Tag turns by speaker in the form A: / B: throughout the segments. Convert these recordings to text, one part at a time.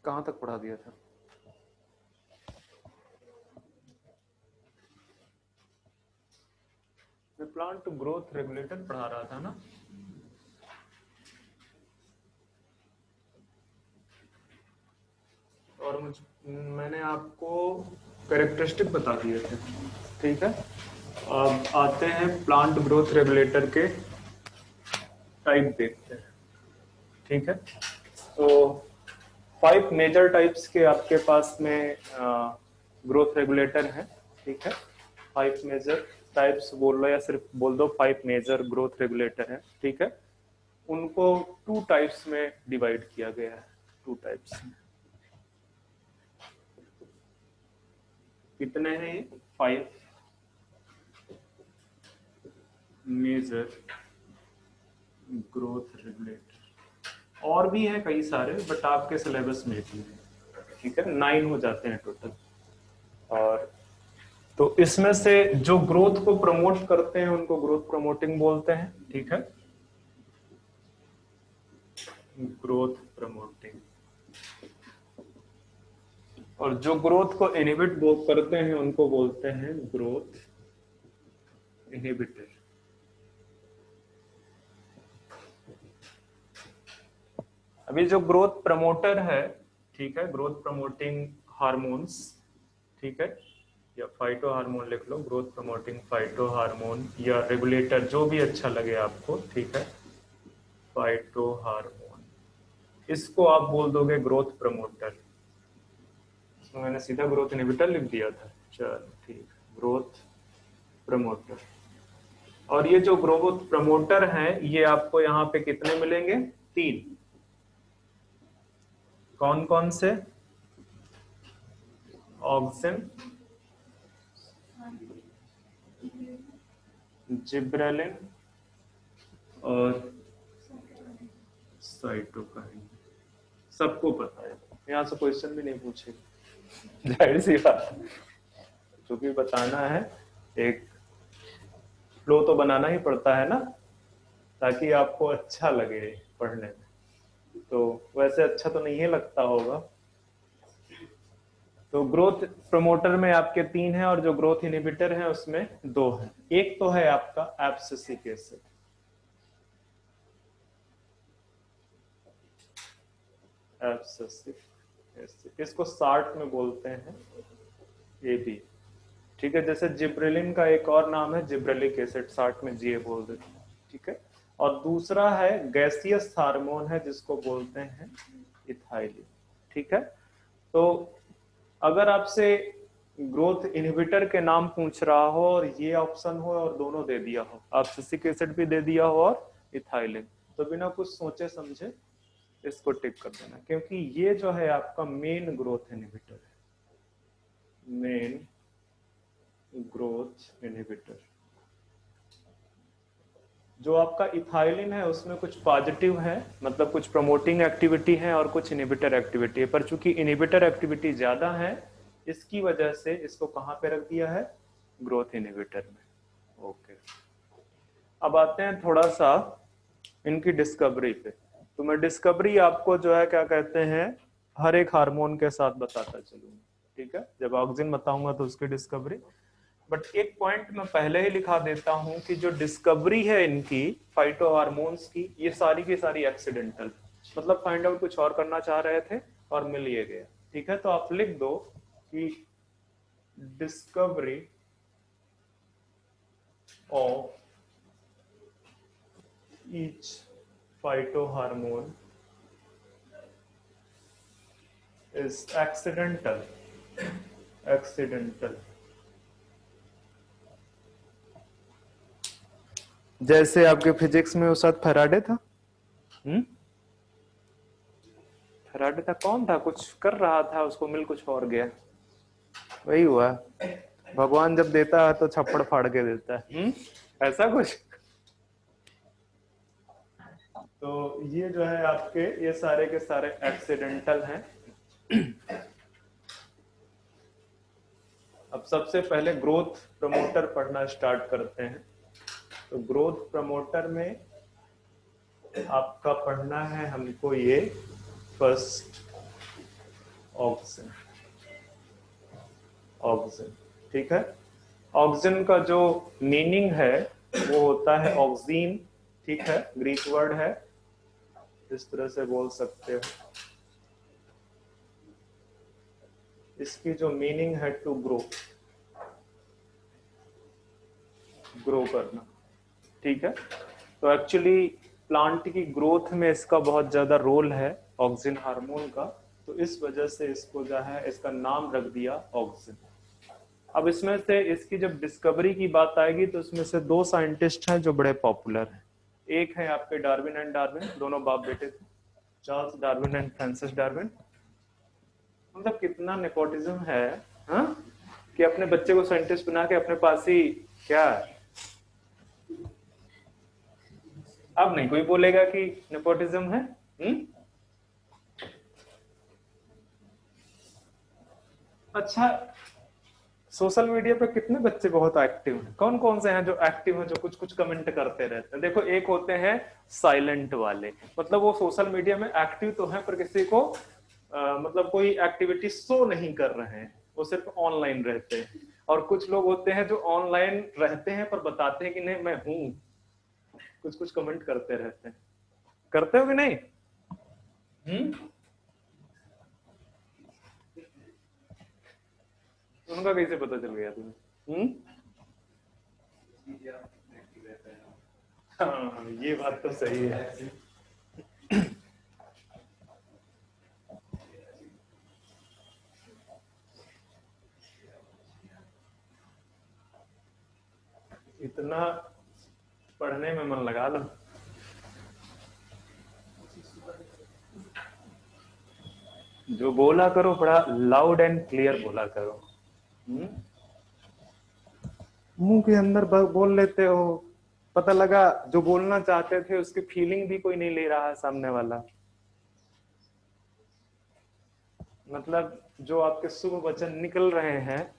A: कहाँ तक पढ़ा दिया था? मैं प्लांट ग्रोथ रेगुलेटर पढ़ा रहा था ना। और मैंने आपको कैरेक्टरिस्टिक बता दिए थे, ठीक है। अब आते हैं प्लांट ग्रोथ रेगुलेटर के टाइप देखते हैं, ठीक है। तो 5 मेजर टाइप्स के आपके पास में ग्रोथ रेगुलेटर हैं, ठीक है। 5 मेजर टाइप्स बोल लो या सिर्फ बोल दो 5 मेजर ग्रोथ रेगुलेटर हैं, ठीक है। उनको 2 टाइप्स में डिवाइड किया गया है, 2 टाइप्स में। कितने हैं ये? 5 मेजर ग्रोथ रेगुलेटर। और भी हैं कई सारे, बट आपके सिलेबस में भी है, ठीक है। 9 हो जाते हैं टोटल। और तो इसमें से जो ग्रोथ को प्रमोट करते हैं उनको ग्रोथ प्रमोटिंग बोलते हैं, ठीक है। Growth promoting. और जो ग्रोथ को इनहिबिट करते हैं उनको बोलते हैं ग्रोथ इनहिबिटर। अभी जो ग्रोथ प्रमोटर है, ठीक है, ग्रोथ प्रमोटिंग हार्मोन्स, ठीक है, या फाइटो हार्मोन लिख लो, ग्रोथ प्रमोटिंग फाइटो हार्मोन या रेगुलेटर, जो भी अच्छा लगे आपको, ठीक है। फाइटो हार्मोन, इसको आप बोल दोगे ग्रोथ प्रमोटर। तो मैंने सीधा ग्रोथ इनहिबिटर लिख दिया था, चलो ठीक, ग्रोथ प्रमोटर। और ये जो ग्रोथ प्रमोटर हैं ये आपको यहाँ पे कितने मिलेंगे? 3। कौन कौन से? ऑक्सिन, जिब्रेलिन और साइटोकाइन। सबको पता है, यहाँ से क्वेश्चन भी नहीं पूछे, जाहिर सी बात है। जो भी बताना है, एक फ्लो तो बनाना ही पड़ता है ना, ताकि आपको अच्छा लगे पढ़ने में। तो वैसे अच्छा तो नहीं है लगता होगा। तो ग्रोथ प्रमोटर में आपके 3 हैं और जो ग्रोथ इनहिबिटर है उसमें 2 हैं। एक तो है आपका एब्सिसिक एसिड, एब्सिसिक एसिड, इसको शार्ट में बोलते हैं एबी, ठीक है। जैसे जिब्रेलिन का एक और नाम है जिब्रेलिक एसिड, शार्ट में जीए बोल देते हैं, ठीक है। और दूसरा है गैसियस हार्मोन है जिसको बोलते हैं इथाइलिन, ठीक है। तो अगर आपसे ग्रोथ इनहिबिटर के नाम पूछ रहा हो और ये ऑप्शन हो और दोनों दे दिया हो, एब्सिसिक एसिड भी दे दिया हो और इथाइलिन, तो बिना कुछ सोचे समझे इसको टिक कर देना, क्योंकि ये जो है आपका मेन ग्रोथ इनहिबिटर है, मेन ग्रोथ इनहिबिटर। जो आपका इथाइलिन है उसमें कुछ पॉजिटिव है, मतलब कुछ प्रमोटिंग एक्टिविटी है और कुछ इनहिबिटर एक्टिविटी है, पर चूंकि इनहिबिटर एक्टिविटी ज्यादा है इसकी वजह से इसको कहां पे रख दिया है? ग्रोथ इनहिबिटर में। ओके, अब आते हैं थोड़ा सा इनकी डिस्कवरी पे। तो मैं डिस्कवरी आपको जो है क्या कहते हैं, हर एक हार्मोन के साथ बताता चलूंगा, ठीक है। जब ऑक्सिन बताऊंगा तो उसकी डिस्कवरी, बट एक पॉइंट मैं पहले ही लिखा देता हूं कि जो डिस्कवरी है इनकी फाइटो हार्मोन्स की, ये सारी की सारी एक्सीडेंटल, मतलब फाइंड आउट कुछ और करना चाह रहे थे और मिल ये गया, ठीक है। तो आप लिख दो कि discovery of each phytohormone is accidental। जैसे आपके फिजिक्स में उस वक्त फैराडे था, फैराडे था, कौन था, कुछ कर रहा था, उसको मिल कुछ और गया, वही हुआ। भगवान जब देता है तो छप्पड़ फाड़ के देता है, ऐसा कुछ। तो ये जो है आपके, ये सारे के सारे एक्सीडेंटल हैं। अब सबसे पहले ग्रोथ प्रमोटर पढ़ना स्टार्ट करते हैं। तो ग्रोथ प्रमोटर में आपका पढ़ना है हमको ये फर्स्ट ऑक्सिन, ऑक्सिन, ठीक है। ऑक्सिन का जो मीनिंग है वो होता है ऑक्सीन, ठीक है, ग्रीक वर्ड है, इस तरह से बोल सकते हो। इसकी जो मीनिंग है टू ग्रो, ग्रो करना, ठीक है। तो एक्चुअली प्लांट की ग्रोथ में इसका बहुत ज्यादा रोल है ऑक्सिन हार्मोन का, तो इस वजह से इसको जो है इसका नाम रख दिया ऑक्सिन। अब इसमें से इसकी जब डिस्कवरी की बात आएगी तो इसमें से दो साइंटिस्ट हैं जो बड़े पॉपुलर हैं। एक है आपके डार्विन एंड डार्विन, दोनों बाप बेटे थे, Charles Darwin and Francis Darwin. मतलब कितना नेपोटिज्म है, हाँ, कि अपने बच्चे को साइंटिस्ट बना के अपने पास ही क्या। अब नहीं कोई बोलेगा कि नेपोटिज्म है। अच्छा, सोशल मीडिया पे कितने बच्चे बहुत एक्टिव हैं, कौन कौन से हैं जो एक्टिव हैं, जो कुछ कुछ कमेंट करते रहते हैं? देखो, एक होते हैं साइलेंट वाले, मतलब वो सोशल मीडिया में एक्टिव तो हैं पर किसी को मतलब कोई एक्टिविटी शो नहीं कर रहे हैं, वो सिर्फ ऑनलाइन रहते हैं। और कुछ लोग होते हैं जो ऑनलाइन रहते हैं पर बताते हैं कि नहीं मैं हूं, कुछ कुछ कमेंट करते रहते हैं। करते हो कि नहीं? उनका कैसे पता चल गया तुम्हें? हाँ, ये बात तो सही है। इतना पढ़ने में मन लगा लो, जो बोला करो बड़ा लाउड एंड क्लियर बोला करो। मुंह के अंदर बोल लेते हो, पता लगा जो बोलना चाहते थे उसकी फीलिंग भी कोई नहीं ले रहा है सामने वाला। मतलब जो आपके शुभ वचन निकल रहे हैं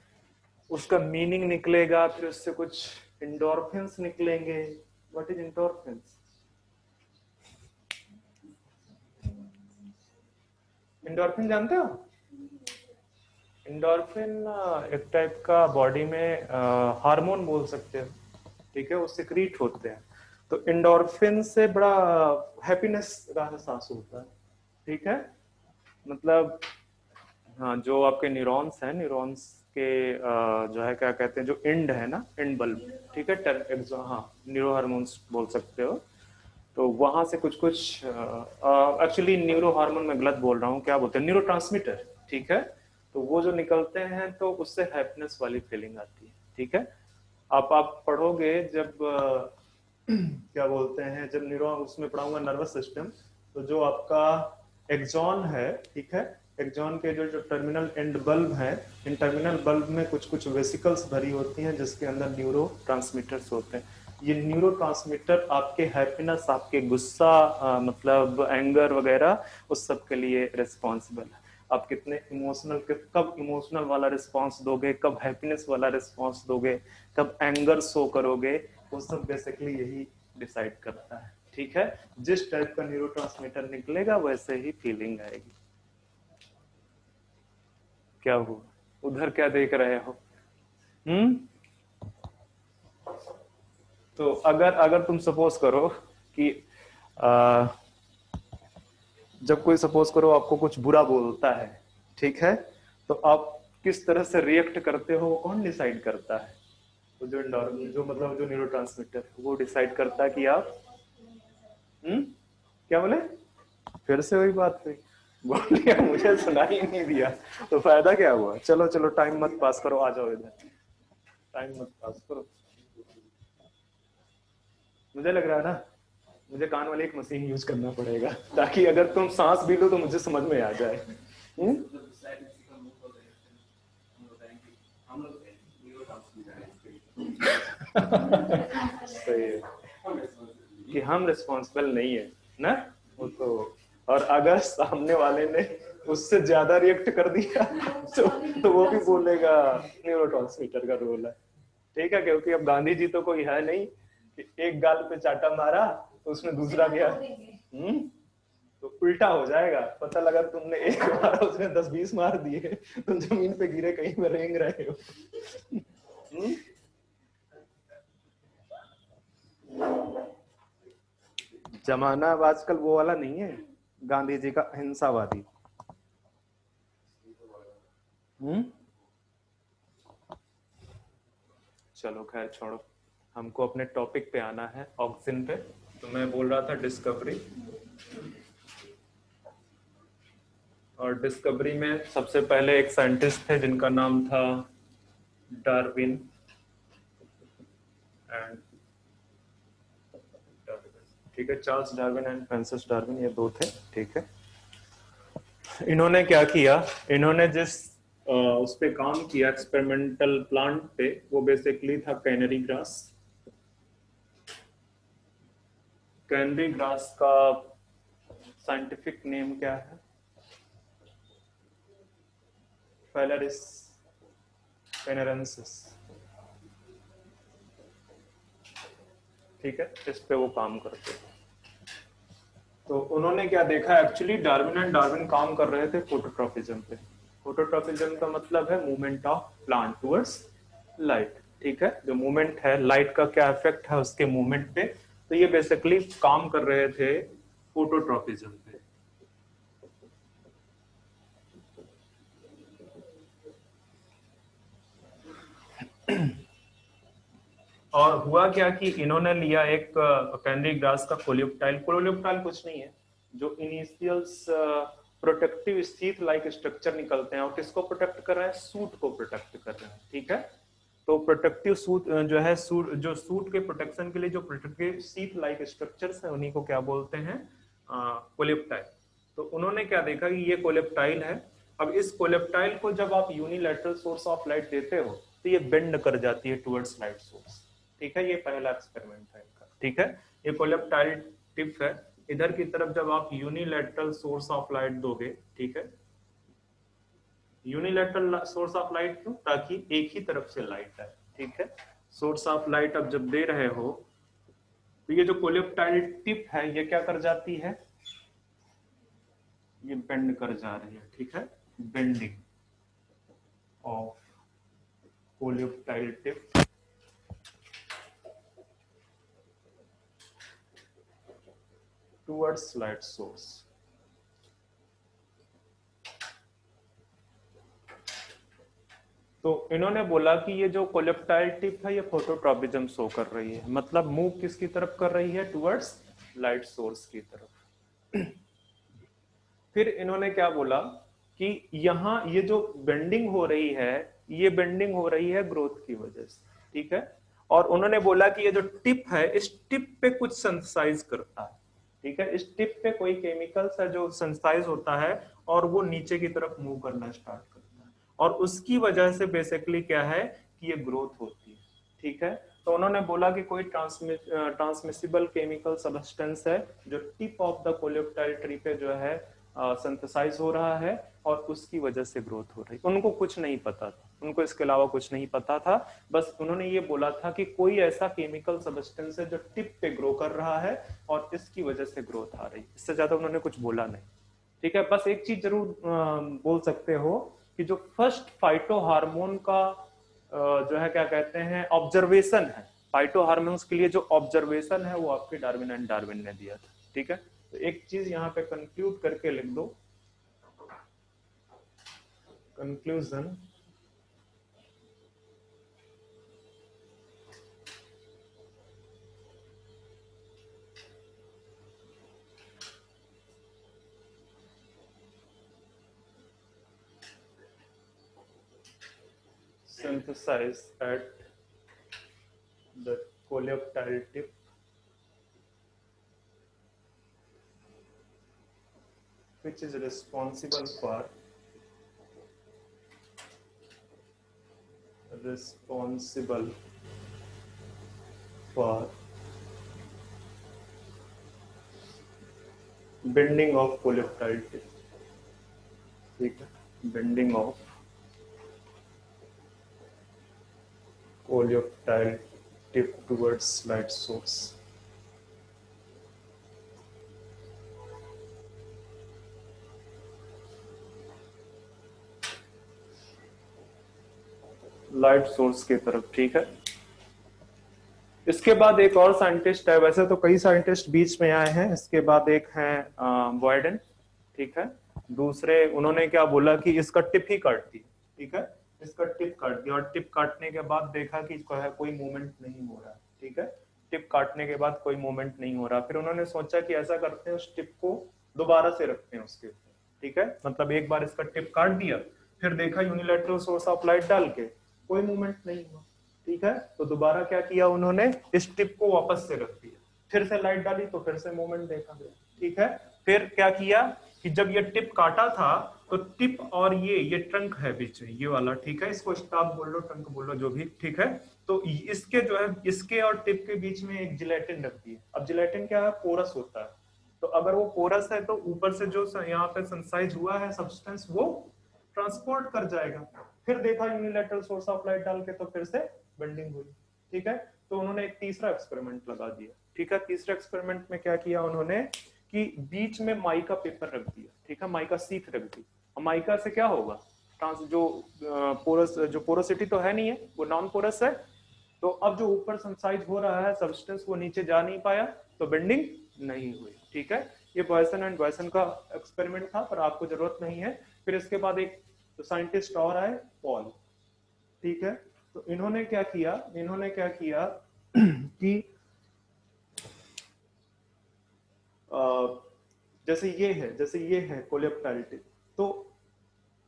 A: उसका मीनिंग निकलेगा, फिर उससे कुछ इंडोर्फिन्स निकलेंगे। What is इंडोर्फिन्स? इंडोर्फिन जानते हो? इंडोर्फिन एक टाइप का बॉडी में हार्मोन बोल सकते हो, ठीक है, वो सिक्रीट होते हैं। तो इंडोर्फिन से बड़ा हैप्पीनेस का एहसास होता है, ठीक है। मतलब हाँ, जो आपके न्यूरॉन्स हैं, न्यूरॉन्स के जो है क्या कहते हैं, जो एंड है ना, एंड बल्ब, ठीक है, हाँ, न्यूरो हार्मोन्स बोल सकते हो। तो वहां से कुछ कुछ एक्चुअली न्यूरो हार्मोन में गलत बोल रहा हूँ, क्या बोलते हैं, न्यूरो ट्रांसमीटर, ठीक है। तो वो जो निकलते हैं तो उससे हैप्पीनेस वाली फीलिंग आती है, ठीक है। आप पढ़ोगे जब क्या बोलते हैं, जब न्यूरो उसमें पढ़ाऊंगा नर्वस सिस्टम, तो जो आपका एक्सॉन है, ठीक है, एक्सॉन के जो जो टर्मिनल एंड बल्ब है, इन टर्मिनल बल्ब में कुछ कुछ वेसिकल्स भरी होती हैं जिसके अंदर न्यूरो ट्रांसमीटर्स होते हैं। ये न्यूरो ट्रांसमीटर आपके हैप्पीनेस, आपके गुस्सा, मतलब एंगर वगैरह, उस सब के लिए रिस्पॉन्सिबल है। आप कितने इमोशनल, कब इमोशनल वाला रिस्पॉन्स दोगे, कब हैप्पीनेस वाला रिस्पॉन्स दोगे, कब एंगर शो करोगे, वो सब बेसिकली यही डिसाइड करता है, ठीक है। जिस टाइप का न्यूरोट्रांसमीटर निकलेगा वैसे ही फीलिंग आएगी। क्या हुआ उधर, क्या देख रहे हो? तो अगर अगर तुम सपोज करो कि आ, जब कोई सपोज करो आपको कुछ बुरा बोलता है, ठीक है, तो आप किस तरह से रिएक्ट करते हो वो कौन डिसाइड करता है? तो जो मतलब जो न्यूरोट्रांसमीटर वो डिसाइड करता है कि आप क्या बोले? फिर से वही बात हुई, बोल दिया मुझे सुना ही नहीं दिया, तो फायदा क्या हुआ? चलो चलो, टाइम मत पास करो, आ जाओ इधर, टाइम मत पास करो। मुझे लग रहा है ना, मुझे कान वाली एक मशीन यूज करना पड़ेगा ताकि अगर तुम सांस भी लो तो मुझे समझ में आ जाए। सही है कि हम रिस्पॉन्सिबल नहीं है ना, वो तो। और अगर सामने वाले ने उससे ज्यादा रिएक्ट कर दिया तो वो भी बोलेगा न्यूरोट्रांसमीटर का रोल है, ठीक है। क्योंकि अब गांधी जी तो कोई है नहीं कि एक गाल पे चाटा मारा तो उसमें दूसरा गया। तो उल्टा हो जाएगा। पता लगा तुमने एक बार उसने 10-20 मार दिए, तुम जमीन पे गिरे कहीं पर रेंग रहे हो। जमाना अब आजकल वो वाला नहीं है, गांधी जी का अहिंसावादी। चलो खैर छोड़ो, हमको अपने टॉपिक पे आना है, ऑक्सीजन पे। तो मैं बोल रहा था डिस्कवरी, और डिस्कवरी में सबसे पहले एक साइंटिस्ट थे जिनका नाम था डार्विन एंड, ठीक है, Charles Darwin and Francis Darwin, ये दो थे, ठीक है। इन्होंने क्या किया, इन्होंने जिस उस पे काम किया एक्सपेरिमेंटल प्लांट पे, वो बेसिकली था कैनरी ग्रास। कैनरी ग्रास का साइंटिफिक नेम क्या है? फेलरिस कैनरेंसिस, ठीक है, इस पे वो काम करते थे। तो उन्होंने क्या देखा, एक्चुअली डार्विन एंड डार्विन काम कर रहे थे फोटोट्रॉपिज्म पे। फोटोट्रॉपिज्म का मतलब है movement of plant towards light, ठीक है, जो मूवमेंट है लाइट का क्या इफेक्ट है उसके मूवमेंट पे। तो ये बेसिकली काम कर रहे थे फोटोट्रॉपिज्म पे। और हुआ क्या कि इन्होंने लिया एक कैनरी ग्रास का कोलियोप्टाइल। कोलियोप्टाइल कुछ नहीं है, जो initials protective sheath like structure निकलते हैं, और किसको प्रोटेक्ट कर रहा है? सूट को प्रोटेक्ट कर रहे हैं, ठीक है। तो प्रोटेक्टिव सूट जो है, सूट, जो सूट के प्रोटेक्शन के लिए जो प्रोटेक्टिव शीथ लाइक स्ट्रक्चर्स है, उन्हीं को क्या बोलते हैं? कोलियोप्टाइल। तो उन्होंने क्या देखा कि ये कोलियोप्टाइल है। अब इस कोलियोप्टाइल को जब आप यूनिलैटरल सोर्स ऑफ लाइट देते हो तो ये बेंड कर जाती है टुवर्ड्स लाइट सोर्स, ठीक है। ये पहला एक्सपेरिमेंट है इनका, ठीक है। ये कोलेप्टाइल टिप है। इधर की तरफ जब आप यूनिलैटरल सोर्स ऑफ लाइट दोगे, ठीक है, यूनिलैटरल सोर्स ऑफ लाइट क्यों? ताकि एक ही तरफ से लाइट आए, ठीक है। सोर्स ऑफ लाइट अब जब दे रहे हो तो ये जो कोलेप्टाइल टिप है ये क्या कर जाती है? ये बेंड कर जा रही है, ठीक है। Bending of coleoptile tip towards light source. तो इन्होंने बोला कि ये जो कोलेप्टाइल टिप है ये फोटोट्रॉपिज्म शो कर रही है, मतलब मूव किसकी तरफ कर रही है? टुवर्ड्स लाइट सोर्स की तरफ। फिर इन्होंने क्या बोला कि यहाँ ये जो बेंडिंग हो रही है, ये बेंडिंग हो रही है ग्रोथ की वजह से, ठीक है। और उन्होंने बोला कि ये जो टिप है, इस टिप पे कुछ सिंथेसाइज करता है, ठीक है। इस टिप पे कोई केमिकल्स है जो सिंथेसाइज होता है और वो नीचे की तरफ मूव करना स्टार्ट करता है, और उसकी वजह से बेसिकली क्या है कि ये ग्रोथ होती है, ठीक है। तो उन्होंने बोला कि कोई ट्रांसमिसिबल केमिकल सब्सटेंस है जो tip of the coleoptile tree पे जो है सिंथेसाइज हो रहा है, और उसकी वजह से ग्रोथ हो रही। उनको कुछ नहीं पता था, उनको इसके अलावा कुछ नहीं पता था। बस उन्होंने ये बोला था कि कोई ऐसा केमिकल सब्सटेंस है जो टिप पे ग्रो कर रहा है और इसकी वजह से ग्रोथ आ रही। इससे ज्यादा उन्होंने कुछ बोला नहीं, ठीक है। बस एक चीज जरूर बोल सकते हो कि जो फर्स्ट फाइटो हार्मोन का जो है क्या कहते हैं ऑब्जर्वेशन है, फाइटो हार्मोन्स के लिए जो ऑब्जर्वेशन है वो आपके डार्विन एंड डार्विन ने दिया था, ठीक है। तो एक चीज यहाँ पे कंक्लूड करके लिख दो, conclusion, synthesize at the coleoptile tip which is responsible for bending of coleoptile tip, ठीक है, bending of coleoptile tip towards light source। Light source की तरफ, ठीक है। इसके बाद एक और साइंटिस्ट है, वैसे तो कई साइंटिस्ट बीच में आए हैं, इसके बाद एक है बॉयडन, ठीक है। दूसरे उन्होंने क्या बोला कि इसका टिप ही काट दी, ठीक है, इसका टिप काट दिया, और टिप काटने के बाद देखा कि कोई मूवमेंट नहीं हो रहा, ठीक है। टिप काटने के बाद कोई मूवमेंट नहीं हो रहा, फिर उन्होंने सोचा कि ऐसा करते हैं उस टिप को दोबारा से रखते हैं उसके ऊपर, ठीक है। मतलब एक बार इसका टिप काट दिया, फिर देखा यूनिलैटरल सोर्स ऑफ लाइट डाल के कोई मूवमेंट नहीं हुआ, ठीक है। तो दोबारा क्या किया उन्होंने, इस टिप को वापस से रख दिया, फिर से लाइट डाली तो फिर से मूवमेंट देखा गया, ठीक है। फिर क्या किया कि जब ये टिप काटा था तो टिप और ये ट्रंक है बीच में, ये वाला, ठीक है, इसको स्टाफ बोल लो, ट्रंक बोल लो, जो भी, ठीक है। तो इसके जो है, इसके और टिप के बीच में एक जिलेटिन रखती है। अब जिलेटिन क्या है, पोरस होता है, तो अगर वो पोरस है तो ऊपर से जो यहाँ पे सेंसाइज हुआ है सब्सटेंस वो ट्रांसपोर्ट कर जाएगा। फिर देखा यूनिलैटरल सोर्स ऑफ लाइट डाल के तो फिर से बेंडिंग हुई, ठीक है। तो उन्होंने एक तीसरा एक्सपेरिमेंट लगा दिया, ठीक है। तीसरे एक्सपेरिमेंट में क्या किया उन्होंने कि बीच में माइका पेपर रख दिया, ठीक है, माइका सीथ रख दी। और माइका से क्या होगा, जो पोरोसिटी तो है नहीं है, वो नॉन पोरस है, तो अब जो ऊपर सेंसाइज हो रहा है सब्सटेंस वो नीचे जा नहीं पाया, तो बेंडिंग नहीं हुई, ठीक है। ये बॉयसन एंड बॉयसन का एक्सपेरिमेंट था, पर आपको जरूरत नहीं है। फिर इसके बाद एक साइंटिस्ट और आए, पॉल, ठीक है। तो इन्होंने क्या किया कि जैसे ये है कोलेप्टाइल टिप, तो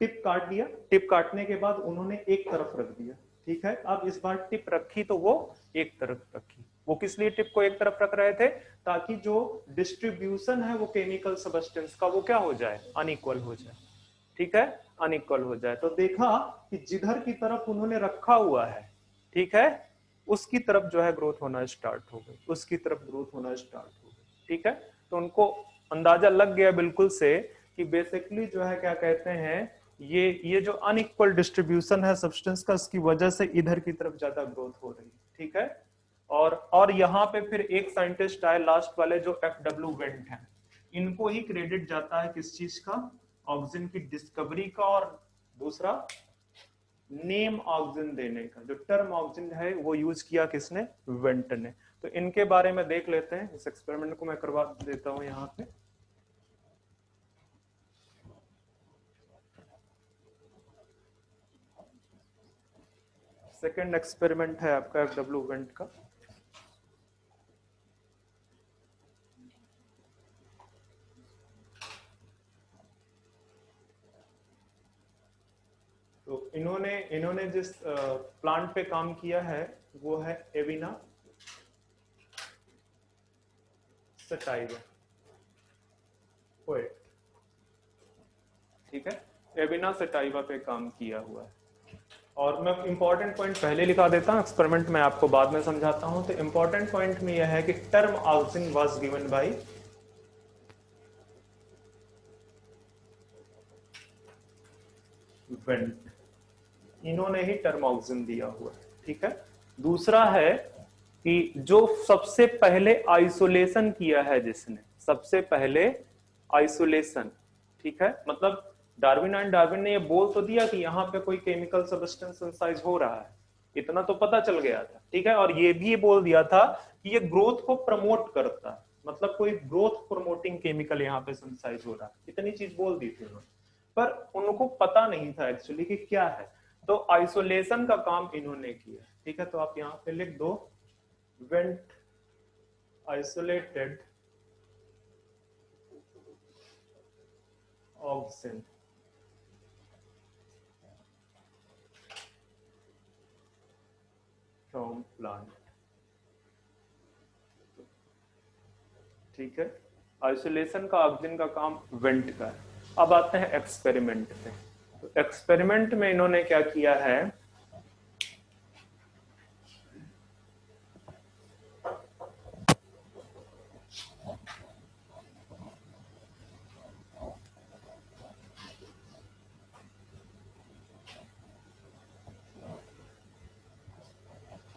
A: टिप काट दिया, टिप काटने के बाद उन्होंने एक तरफ रख दिया, ठीक है। अब इस बार टिप रखी तो वो एक तरफ रखी। वो किस लिए टिप को एक तरफ रख रहे थे, ताकि जो डिस्ट्रीब्यूशन है वो केमिकल सब्सटेंस का वो क्या हो जाए, अनइक्वल हो जाए, ठीक है, अनइक्वल हो जाए। तो देखा कि जिधर की तरफ उन्होंने रखा हुआ है, ठीक है, उसकी तरफ जो है ग्रोथ होना स्टार्ट हो गई, उसकी तरफ ग्रोथ होना स्टार्ट हो गई, ठीक है। तो उनको अंदाजा लग गया बिल्कुल से कि बेसिकली जो है क्या कहते हैं, ये जो अनइक्वल डिस्ट्रीब्यूशन है सब्सटेंस का, इसकी वजह से इधर की तरफ ज्यादा ग्रोथ हो रही है, ठीक है। और यहाँ पे फिर एक साइंटिस्ट आए लास्ट वाले, जो FW वेंट है, इनको ही क्रेडिट जाता है किस चीज का, ऑक्सीजन की डिस्कवरी का, और दूसरा नेम ऑक्सीजन देने का। जो टर्म ऑक्सीजन है वो यूज किया किसने, वेंट ने। तो इनके बारे में देख लेते हैं, इस एक्सपेरिमेंट को मैं करवा देता हूं यहाँ पे। सेकेंड एक्सपेरिमेंट है आपका FW वेंट का। तो इन्होंने जिस प्लांट पे काम किया है वो है एविना सटाइवा पोएट, ठीक है, एविना सटाइवा पे काम किया हुआ है। और मैं इंपॉर्टेंट पॉइंट पहले लिखा देता हूं, एक्सपेरिमेंट में आपको बाद में समझाता हूं। तो इंपॉर्टेंट पॉइंट में यह है कि term oxygen was given by went, इन्होंने ही टर्म ऑक्सीजन दिया हुआ है, ठीक है। दूसरा है कि जो सबसे पहले आइसोलेशन किया है, जिसने सबसे पहले आइसोलेशन, ठीक है, मतलब डार्विन ने ये बोल तो दिया कि यहाँ पे कोई केमिकल सब्सटेंस सिंथेसाइज हो रहा है, इतना तो पता चल गया था, ठीक है। और ये भी बोल दिया था कि ये ग्रोथ को प्रमोट करता है, मतलब कोई ग्रोथ प्रमोटिंग केमिकल यहाँ पे सिंथेसाइज हो रहा है, इतनी चीज बोल दी थी उन्होंने। पर उनको पता नहीं था एक्चुअली कि क्या है। तो आइसोलेशन का काम इन्होंने किया, ठीक है। तो आप यहाँ पे लिख दो, went isolated oxygen from plant, ठीक है। आइसोलेशन का ऑक्सीजन का काम वेंट का है। अब आते हैं एक्सपेरिमेंट पे। तो एक्सपेरिमेंट में इन्होंने क्या किया है,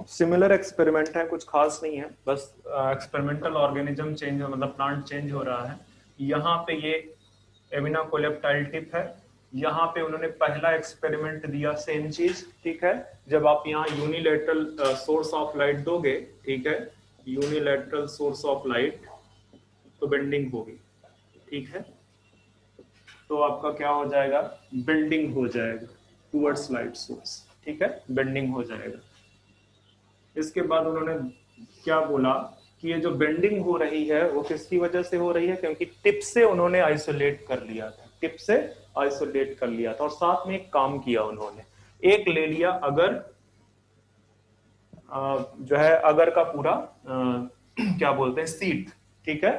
A: सिमिलर एक्सपेरिमेंट है, कुछ खास नहीं है, बस एक्सपेरिमेंटल ऑर्गेनिज्म चेंज, मतलब प्लांट चेंज हो रहा है। यहाँ पे ये एविना कोलेप्टाइल टिप है, यहाँ पे उन्होंने पहला एक्सपेरिमेंट दिया, सेम चीज, ठीक है। जब आप यहाँ यूनिलेटरल सोर्स ऑफ लाइट दोगे, ठीक है, यूनिलेटरल सोर्स ऑफ लाइट, तो बेंडिंग होगी, ठीक है। तो आपका क्या हो जाएगा, बेंडिंग हो जाएगा टूवर्ड्स लाइट सोर्स, ठीक है, बेंडिंग हो जाएगा। इसके बाद उन्होंने क्या बोला कि ये जो बेंडिंग हो रही है वो किसकी वजह से हो रही है, क्योंकि टिप से उन्होंने आइसोलेट कर लिया था, टिप से आइसोलेट कर लिया था। और साथ में एक काम किया उन्होंने, एक ले लिया अगर, जो है अगर का पूरा क्या बोलते हैं, सीट, ठीक है।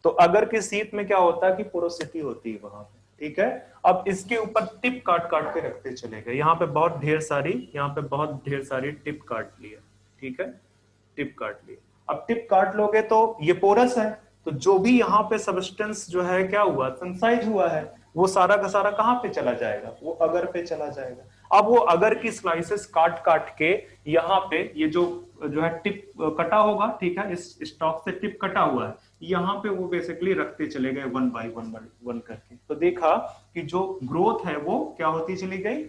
A: तो अगर की सीट में क्या होता है कि पोरोसिटी होती है वहां पे, ठीक है। अब इसके ऊपर टिप काट काट के रखते चले गए, यहाँ पे बहुत ढेर सारी, यहाँ पे बहुत ढेर सारी टिप काट लिया, ठीक है, टिप काट लिया। अब टिप काट लोगे तो ये पोरस है, तो जो भी यहाँ पे सब्सटेंस जो है क्या हुआ, सेंसाइज हुआ है, वो सारा का सारा कहाँ पे चला जाएगा, वो अगर पे चला जाएगा। अब वो अगर की स्लाइसेस काट काट के यहाँ पे ये जो जो है टिप कटा होगा, ठीक है, इस स्टॉक से टिप कटा हुआ है, यहाँ पे वो बेसिकली रखते चले गए वन बाय वन करके। तो देखा कि जो ग्रोथ है वो क्या होती चली गई,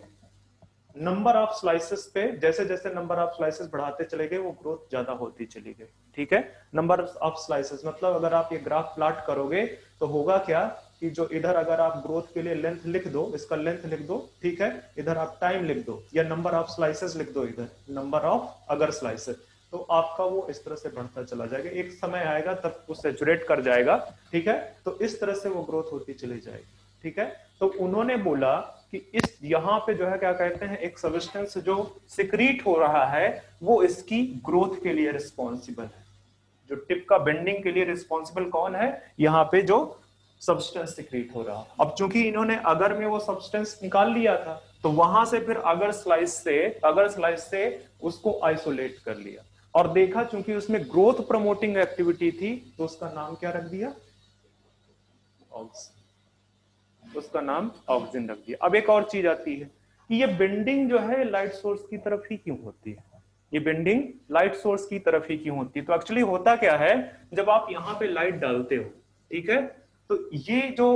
A: नंबर ऑफ स्लाइसेस पे, जैसे जैसे नंबर ऑफ स्लाइसेस बढ़ाते चले गए वो ग्रोथ ज्यादा होती चली गई, ठीक है। नंबर ऑफ स्लाइसेस मतलब अगर आप ये ग्राफ प्लॉट करोगे तो होगा क्या कि जो इधर अगर आप ग्रोथ के लिए लेंथ लिख दो, इसका लेंथ लिख दो, ठीक है, इधर आप टाइम लिख दो या नंबर ऑफ स्लाइसेस लिख दो, इधर नंबर ऑफ अगर स्लाइसेस, तो आपका वो इस तरह से बढ़ता चला जाएगा। एक समय आएगा तब वो सैचुरेट कर जाएगा, ठीक है। तो इस तरह से वो ग्रोथ होती चली जाएगी, ठीक है। तो उन्होंने बोला कि इस यहाँ पे जो है क्या कहते हैं, एक सब्सटेंस जो सिक्रीट हो रहा है वो इसकी ग्रोथ के लिए रिस्पॉन्सिबल है। जो टिप का बेंडिंग के लिए रिस्पॉन्सिबल कौन है, यहाँ पे जो सब्सटेंस सिक्रीट हो रहा। अब चूंकि इन्होंने अगर में वो सब्सटेंस निकाल लिया था, तो वहां से फिर अगर स्लाइस से उसको आइसोलेट कर लिया और देखा चूंकि उसमें ग्रोथ प्रमोटिंग एक्टिविटी थी, तो उसका नाम क्या रख दिया, उसका नाम ऑक्सीजन रख दिया। अब एक और चीज आती है कि ये बेंडिंग जो है लाइट सोर्स की तरफ ही क्यों होती है, ये बेंडिंग लाइट सोर्स की तरफ ही क्यों होती है। तो एक्चुअली होता क्या है, जब आप यहाँ पे लाइट डालते हो, ठीक है, तो ये जो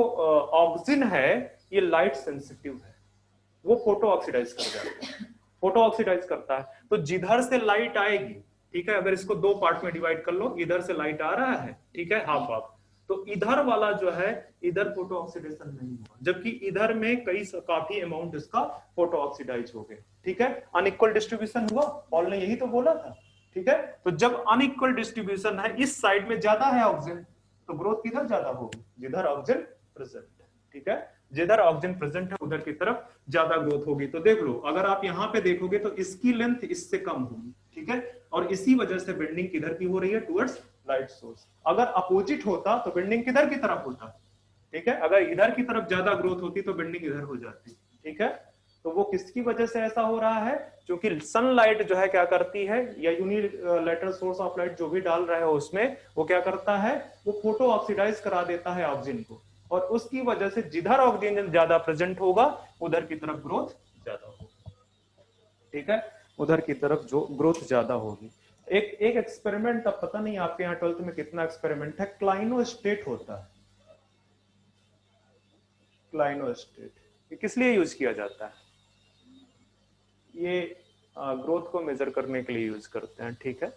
A: ऑक्सीजन है ये लाइट सेंसिटिव है, वो फोटो ऑक्सीडाइज कर जाता है, फोटो ऑक्सीडाइज करता है। तो जिधर से लाइट आएगी, ठीक है, अगर इसको दो पार्ट में डिवाइड कर लो, इधर से लाइट आ रहा है, ठीक है, हाफ हाफ, तो इधर वाला जो है इधर फोटो ऑक्सीडेशन नहीं हुआ, जबकि इधर में काफी अमाउंट इसका फोटो ऑक्सीडाइज हो गए, ठीक है। अनइक्वल डिस्ट्रीब्यूशन हुआ, पॉल ने यही तो बोला था, ठीक है। तो जब अनइक्वल डिस्ट्रीब्यूशन है, इस साइड में ज्यादा है ऑक्सीजन, तो ग्रोथ किधर ज्यादा होगी, जिधर ऑक्सीजन प्रेजेंट है, ठीक है, जिधर ऑक्सीजन प्रेजेंट है उधर की तरफ ज्यादा ग्रोथ होगी। तो देख लो, अगर आप यहाँ पे देखोगे तो इसकी लेंथ इससे कम होगी, ठीक है, और इसी वजह से बेंडिंग किधर की हो रही है, टुवर्ड्स लाइट सोर्स। अगर अपोजिट होता तो बेंडिंग किधर की तरफ होता, ठीक है, अगर इधर की तरफ ज्यादा ग्रोथ होती तो बेंडिंग इधर हो जाती, ठीक है। तो वो किसकी वजह से ऐसा हो रहा है, क्योंकि सनलाइट जो है क्या करती है, या यूनिलैटरल सोर्स ऑफ लाइट जो भी डाल रहा है उसमें, वो क्या करता है, वो फोटो ऑक्सीडाइज करा देता है ऑक्सीजन को, और उसकी वजह से जिधर ऑक्सीजन ज्यादा प्रेजेंट होगा उधर की तरफ ग्रोथ ज्यादा होगी, ठीक है, उधर की तरफ जो ग्रोथ ज्यादा होगी। एक एक एक्सपेरिमेंट, अब पता नहीं आपके यहाँ 12th में कितना एक्सपेरिमेंट है, क्लाइनो स्टेट होता है, क्लाइनो स्टेट, ये किस लिए यूज किया जाता है, ये ग्रोथ को मेजर करने के लिए यूज करते हैं, ठीक है।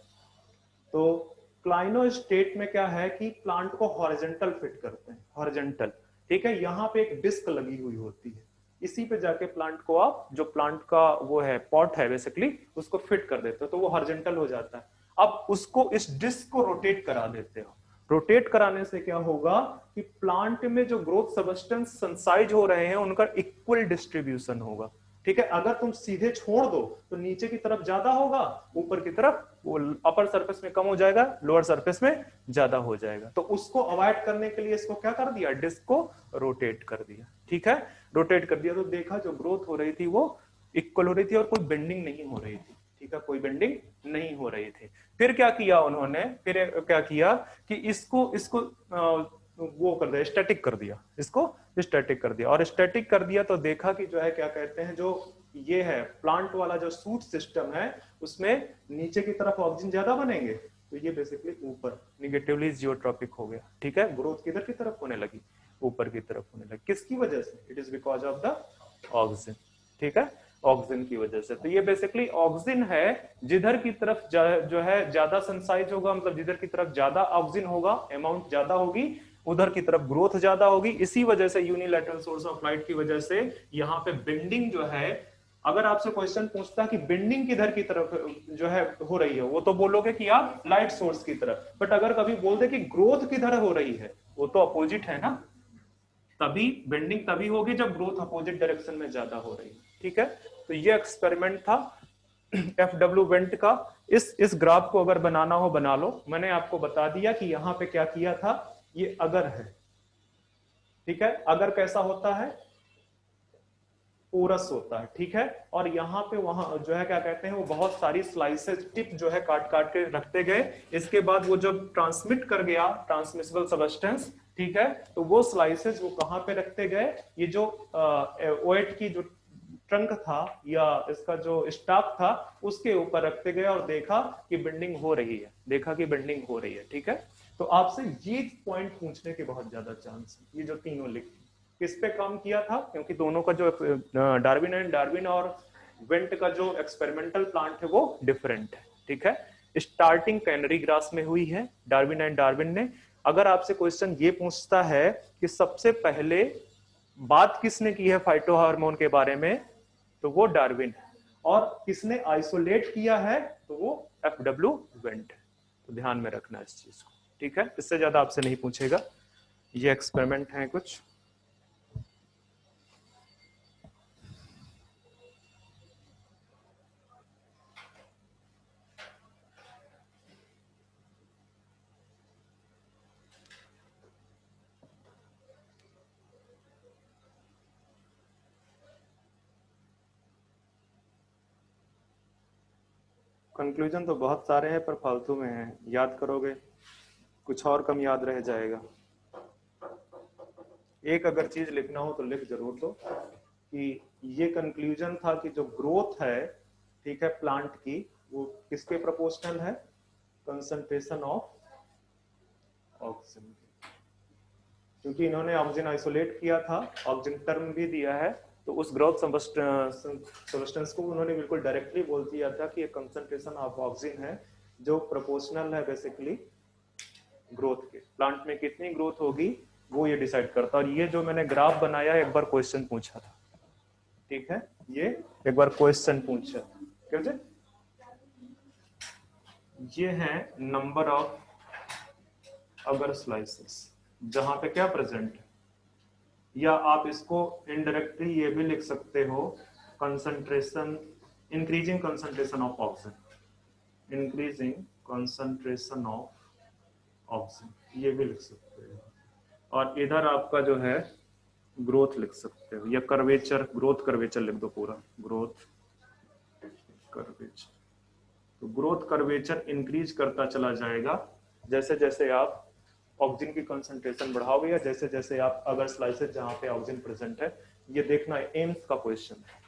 A: तो क्लाइनो स्टेट में क्या है कि प्लांट को हॉरिजेंटल फिट करते हैं, हॉरिजेंटल, ठीक है, यहाँ पे एक डिस्क लगी हुई होती है, इसी पे जाके प्लांट को आप, जो प्लांट का वो है पॉट है बेसिकली, उसको फिट कर देते हो तो वो हॉरिजेंटल हो जाता है। अब उसको, इस डिस्क को रोटेट करा देते हो, रोटेट कराने से क्या होगा कि प्लांट में जो ग्रोथ सबस्टेंस सेंसाइज हो रहे हैं उनका इक्वल डिस्ट्रीब्यूशन होगा, ठीक है। अगर तुम सीधे छोड़ दो तो नीचे की तरफ ज्यादा होगा, ऊपर की तरफ वो अपर सरफेस में कम हो जाएगा, लोअर सरफेस में ज्यादा हो जाएगा। तो उसको अवॉइड करने के लिए इसको क्या कर दिया, डिस्क को रोटेट कर दिया, ठीक है, रोटेट कर दिया। तो देखा जो ग्रोथ हो रही थी वो इक्वल हो रही थी और कोई बेंडिंग नहीं हो रही थी, ठीक है, कोई बेंडिंग नहीं हो रही थी। फिर क्या किया उन्होंने, फिर क्या किया कि इसको इसको वो कर दिया, स्टैटिक कर दिया, इसको स्टैटिक कर दिया, और स्टैटिक कर दिया तो देखा कि जो है क्या कहते हैं, जो ये है प्लांट वाला जो सूट सिस्टम है, उसमें नीचे की तरफ ऑक्सीजन ज्यादा बनेंगे, तो ये बेसिकली ऊपर निगेटिवली जियोट्रॉपिक हो गया, ठीक है, ग्रोथ किधर की तरफ होने लगी, ऊपर की तरफ होने लगे। किसकी वजह से? It is because of the oxygen. ठीक है, ऑक्सीजन की वजह से। तो ये बेसिकली ऑक्सीजन है, जिधर की तरफ जो है ज्यादा सनसाइज होगा, मतलब जिधर की तरफ ज्यादा ऑक्सीजन होगा, अमाउंट ज्यादा होगी, उधर की तरफ ग्रोथ ज्यादा होगी। इसी वजह से यूनिलैटरल सोर्स ऑफ लाइट की वजह से यहाँ पे बेंडिंग जो है, अगर आपसे क्वेश्चन पूछता कि बेंडिंग किधर की तरफ जो है हो रही है, वो तो बोलोगे कि आप लाइट सोर्स की तरफ। बट अगर कभी बोल दे कि ग्रोथ किधर हो रही है, वो तो अपोजिट है ना, तभी बेंडिंग तभी होगी जब ग्रोथ अपोजिट डायरेक्शन में ज्यादा हो रही है। ठीक है, तो ये एक्सपेरिमेंट था FW वेंट का। इस ग्राफ को अगर बनाना हो बना लो। मैंने आपको बता दिया कि यहाँ पे क्या किया था, ये अगर है। ठीक है, अगर कैसा होता है? पोरस होता है। ठीक है, और यहाँ पे वहां जो है क्या कहते हैं, वो बहुत सारी स्लाइसेस टिप जो है काट काट के रखते गए। इसके बाद वो जब ट्रांसमिट कर गया ट्रांसमिसिबल सब्सटेंस, ठीक है, तो वो स्लाइसेस वो कहाँ पे रखते गए? ये जो ओएट की जो ट्रंक था या इसका जो स्टॉक था, उसके ऊपर रखते गए और देखा कि बेंडिंग हो रही है, देखा कि बेंडिंग हो रही है। ठीक है, तो आपसे ये पॉइंट पूछने के बहुत ज्यादा चांस है। ये जो तीनों लिख किस पे काम किया था? क्योंकि दोनों का जो डार्विन और वेंट का जो एक्सपेरिमेंटल प्लांट है वो डिफरेंट है। ठीक है, स्टार्टिंग कैनरी ग्रास में हुई है डार्विन ने। अगर आपसे क्वेश्चन ये पूछता है कि सबसे पहले बात किसने की है फाइटो हार्मोन के बारे में, तो वो डार्विन है। और किसने आइसोलेट किया है, तो वो FW वेंट है। तो ध्यान में रखना इस चीज को। ठीक है, इससे ज्यादा आपसे नहीं पूछेगा। ये एक्सपेरिमेंट है कुछ। कंक्लूजन तो बहुत सारे हैं पर फालतू में है, याद करोगे कुछ और कम याद रह जाएगा। एक अगर चीज लिखना हो तो लिख जरूर दो कि ये कंक्लूजन था कि जो ग्रोथ है, ठीक है, प्लांट की, वो किसके प्रोपोर्शनल है? Concentration of oxygen. क्योंकि इन्होंने ऑक्सीजन आइसोलेट किया था, ऑक्सीजन टर्म भी दिया है, तो उस ग्रोथ सब्सटेंस को उन्होंने बिल्कुल डायरेक्टली बोल दिया था कि ये कंसंट्रेशन ऑफ ऑक्सीजन है जो प्रोपोर्शनल है बेसिकली ग्रोथ के। प्लांट में कितनी ग्रोथ होगी वो ये डिसाइड करता है। और ये जो मैंने ग्राफ बनाया एक बार क्वेश्चन पूछा था। ठीक है, ये एक बार क्वेश्चन पूछा कैसे, ये है नंबर ऑफ अगर स्लाइसेस जहां पे क्या प्रेजेंट है, या आप इसको इनडायरेक्टली ये भी लिख सकते हो concentration, increasing concentration of oxygen, increasing concentration of oxygen, ये भी लिख सकते हो। और इधर आपका जो है ग्रोथ लिख सकते हो, या कर्वेचर, ग्रोथ कर्वेचर लिख दो पूरा, ग्रोथ कर्वेचर। तो ग्रोथ कर्वेचर इंक्रीज करता चला जाएगा जैसे जैसे आप ऑक्सीजन की कंसंट्रेशन बढ़ाओगे, या जैसे जैसे आप अगर स्लाइसेस जहां पे ऑक्सीजन प्रेजेंट है। ये देखना एम्स का क्वेश्चन है,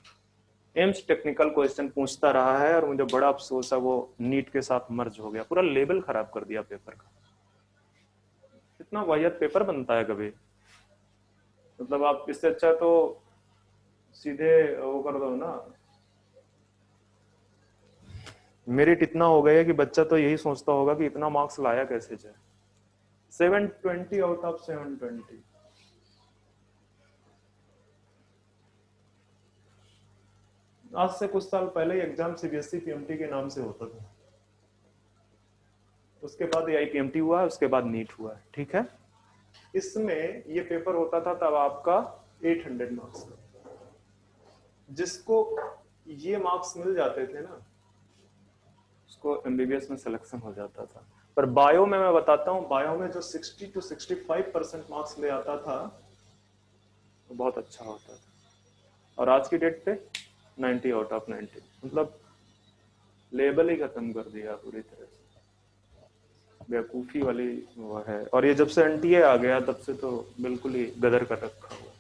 A: एम्स टेक्निकल क्वेश्चन पूछता रहा है, और मुझे बड़ा अफसोस है वो नीट के साथ मर्ज हो गया, पूरा लेवल खराब कर दिया पेपर का। इतना वाहियात पेपर बनता है कभी, मतलब आप इससे अच्छा तो सीधे वो कर दो ना। मेरिट इतना हो गया कि बच्चा तो यही सोचता होगा कि इतना मार्क्स लाया कैसे जाए। 720 आउट ऑफ 720। आज से कुछ साल पहले एग्जाम CBSE PMT के नाम से होता था, उसके बाद AIPMT हुआ, उसके बाद नीट हुआ। ठीक है, इसमें ये पेपर होता था तब आपका 800 मार्क्स का। जिसको ये मार्क्स मिल जाते थे ना, उसको MBBS में सिलेक्शन हो जाता था। पर बायो में मैं बताता हूँ, बायो में जो 60 to 65% मार्क्स ले आता था वो बहुत अच्छा होता था, और आज की डेट पे 90 आउट ऑफ 90, मतलब लेवल ही खत्म कर दिया पूरी तरह से, बेवकूफी वाली वो है। और ये जब से NTA आ गया तब से तो बिल्कुल ही गदर कर रखा हुआ।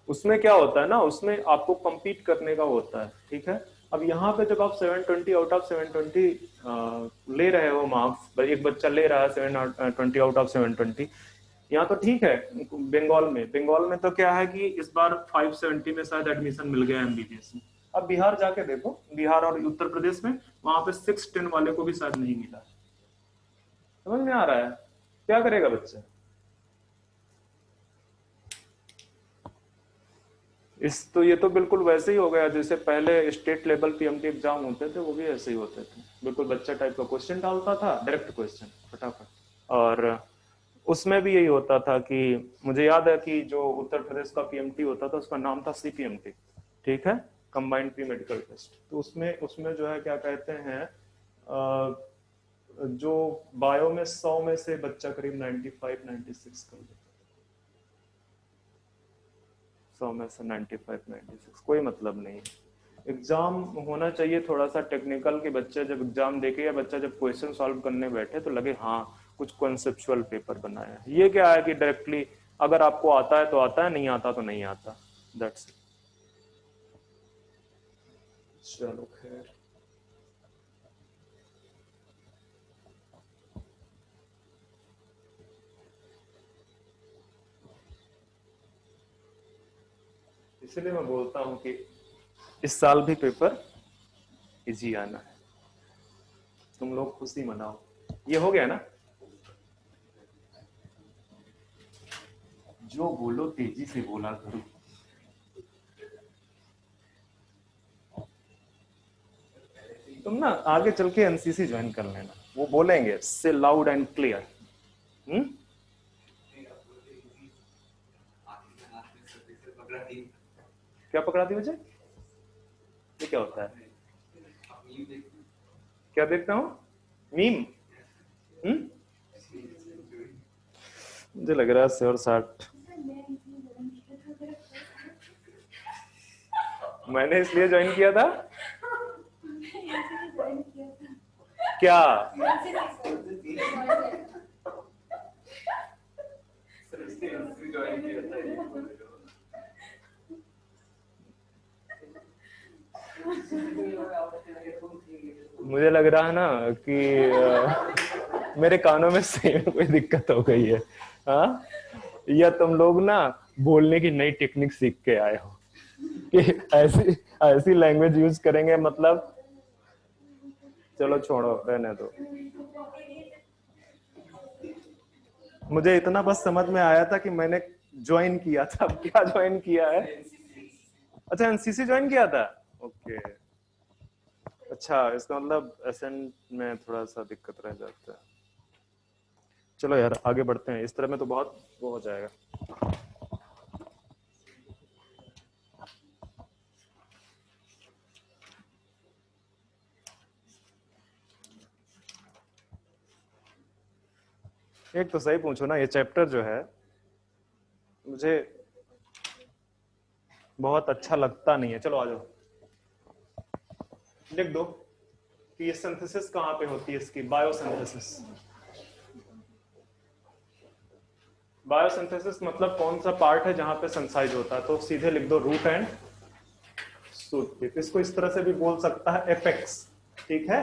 A: उसमें क्या होता है ना, उसमें आपको compete करने का होता है। ठीक है, अब यहाँ पे जब आप 720 आउट ऑफ 720 ले रहे हो मार्क्स, एक बच्चा ले रहा है 720 आउट ऑफ 720, यहाँ तो ठीक है। बंगाल में तो क्या है कि इस बार 570 में शायद एडमिशन मिल गया एमबीबीएस में। अब बिहार जाके देखो, बिहार और उत्तर प्रदेश में वहां पे 610 वाले को भी शायद नहीं मिला। समझ में आ रहा है? क्या करेगा बच्चा? तो ये तो बिल्कुल वैसे ही हो गया जैसे पहले स्टेट लेवल पीएमटी एग्जाम होते थे, वो भी ऐसे ही होते थे। बिल्कुल बच्चा टाइप का क्वेश्चन डालता था, डायरेक्ट क्वेश्चन फटाफट। और उसमें भी यही होता था कि मुझे याद है कि जो उत्तर प्रदेश का पीएमटी होता था उसका नाम था सीपीएमटी, ठीक है, कंबाइंड प्री मेडिकल टेस्ट। तो उसमें उसमें जो है क्या कहते हैं, जो बायो में 100 में से बच्चा करीब 95 96 कर लेता, 100 में से 95 96, कोई मतलब नहीं। एग्जाम होना चाहिए थोड़ा सा टेक्निकल, के बच्चे जब एग्जाम देके या बच्चा जब क्वेश्चन सॉल्व करने बैठे तो लगे हाँ कुछ कॉन्सेप्चुअल पेपर बनाया है। ये क्या है कि डायरेक्टली अगर आपको आता है तो आता है, नहीं आता तो नहीं आता, दैट्स इट। चलो खैर, इसलिए मैं बोलता हूं कि इस साल भी पेपर इजी आना है, तुम लोग खुशी मनाओ। ये हो गया ना? जो बोलो तेजी से बोला करो। तुम ना आगे चल के एनसीसी ज्वाइन कर लेना, वो बोलेंगे से लाउड एंड क्लियर। क्या पकड़ा दी मुझे? ये क्या होता है? क्या देखता हूँ? मीम? मुझे लग रहा है 60। मैंने इसलिए ज्वाइन किया था क्या? मुझे लग रहा है ना कि मेरे कानों में सही में कोई दिक्कत हो गई है, हाँ? या तुम लोग ना बोलने की नई टेक्निक सीख के आए हो कि ऐसी ऐसी लैंग्वेज यूज करेंगे, मतलब चलो छोड़ो, रहने दो। मुझे इतना बस समझ में आया था कि मैंने ज्वाइन किया था। क्या ज्वाइन किया है? अच्छा, एनसीसी ज्वाइन किया था, ओके। अच्छा, इसका मतलब एसेंट में थोड़ा सा दिक्कत रह जाता है। चलो यार आगे बढ़ते हैं, इस तरह में तो बहुत वो हो जाएगा। एक तो सही पूछो ना, ये चैप्टर जो है मुझे बहुत अच्छा लगता नहीं है। चलो आ जाओ, लिख दो कि ये सिंथेसिस कहां पे होती है इसकी, बायोसिंथेसिस। बायोसिंथेसिस मतलब कौन सा पार्ट है जहां पे सेंसाइज होता है, तो सीधे लिख दो रूट एंड शूट टिप। इसको इस तरह से भी बोल सकता है एपेक्स, ठीक है,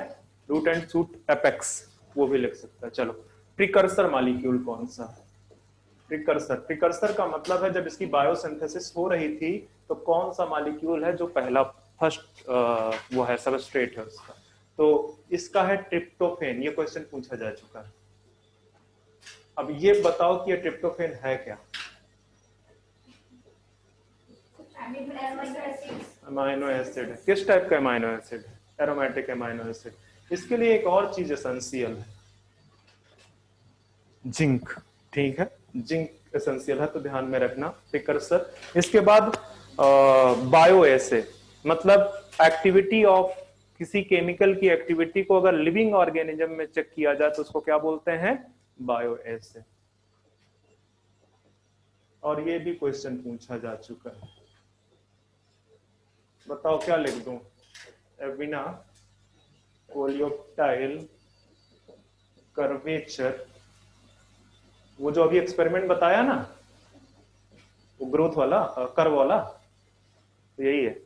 A: रूट एंड शूट एपेक्स, वो भी लिख सकता है। चलो, प्रिकर्सर मॉलिक्यूल कौन सा? प्रिकर्सर का मतलब है जब इसकी बायोसिंथेसिस हो रही थी तो कौन सा मॉलिक्यूल है जो पहला फर्स्ट वो है सबस्ट्रेट है उसका, तो इसका है ट्रिप्टोफेन। ये क्वेश्चन पूछा जा चुका है। अब ये बताओ कि ये ट्रिप्टोफेन है क्या? अमाइनो एसिड है। किस टाइप का amino acid? Aromatic amino acid. इसके लिए एक और चीज एसेंशियल है, जिंक, ठीक है, जिंक एसेंशियल है, तो ध्यान में रखना प्रिकर्सर। इसके बाद बायो एसे, मतलब एक्टिविटी ऑफ किसी केमिकल की एक्टिविटी को अगर लिविंग ऑर्गेनिज्म में चेक किया जाए तो उसको क्या बोलते हैं? बायो एसे। और ये भी क्वेश्चन पूछा जा चुका है। बताओ क्या लिख दूं? एविना, कोलियोप्टाइल, कर्वेचर, वो जो अभी एक्सपेरिमेंट बताया ना, वो ग्रोथ वाला कर्व वाला, तो यही है।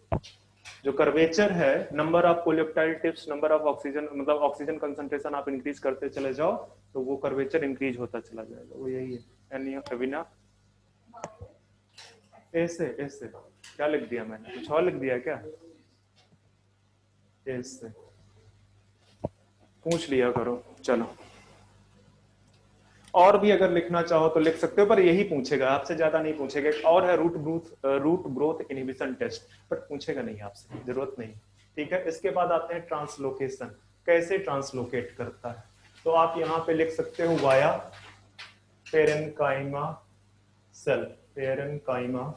A: जो कर्वेचर है, number of coleoptile tips, number of oxygen, मतलब ऑक्सीजन कंसंट्रेशन आप इंक्रीज करते चले जाओ तो वो कर्वेचर इंक्रीज होता चला जाएगा, वो यही है। अविना, ऐसे ऐसे क्या लिख दिया मैंने, कुछ और लिख दिया क्या? ऐसे पूछ लिया करो। चलो, और भी अगर लिखना चाहो तो लिख सकते हो, पर यही पूछेगा आपसे, ज्यादा नहीं पूछेगा। और है root growth inhibition test, but पूछेगा नहीं आपसे, जरूरत नहीं। ठीक है, इसके बाद आते हैं ट्रांसलोकेशन, कैसे ट्रांसलोकेट करता है। तो आप यहाँ पे लिख सकते हो via parenchyma cell, parenchyma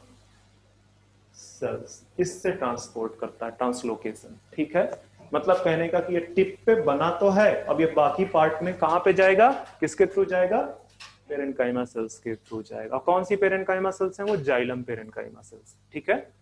A: cells, इससे ट्रांसपोर्ट करता है, ट्रांसलोकेशन। ठीक है, मतलब कहने का कि ये टिप पे बना तो है, अब ये बाकी पार्ट में कहां पे जाएगा, किसके थ्रू जाएगा? पेरेन्काइमा सेल्स के थ्रू जाएगा। कौन सी पेरेन्काइमा सेल्स हैं वो? Xylem parenchyma cells. ठीक है,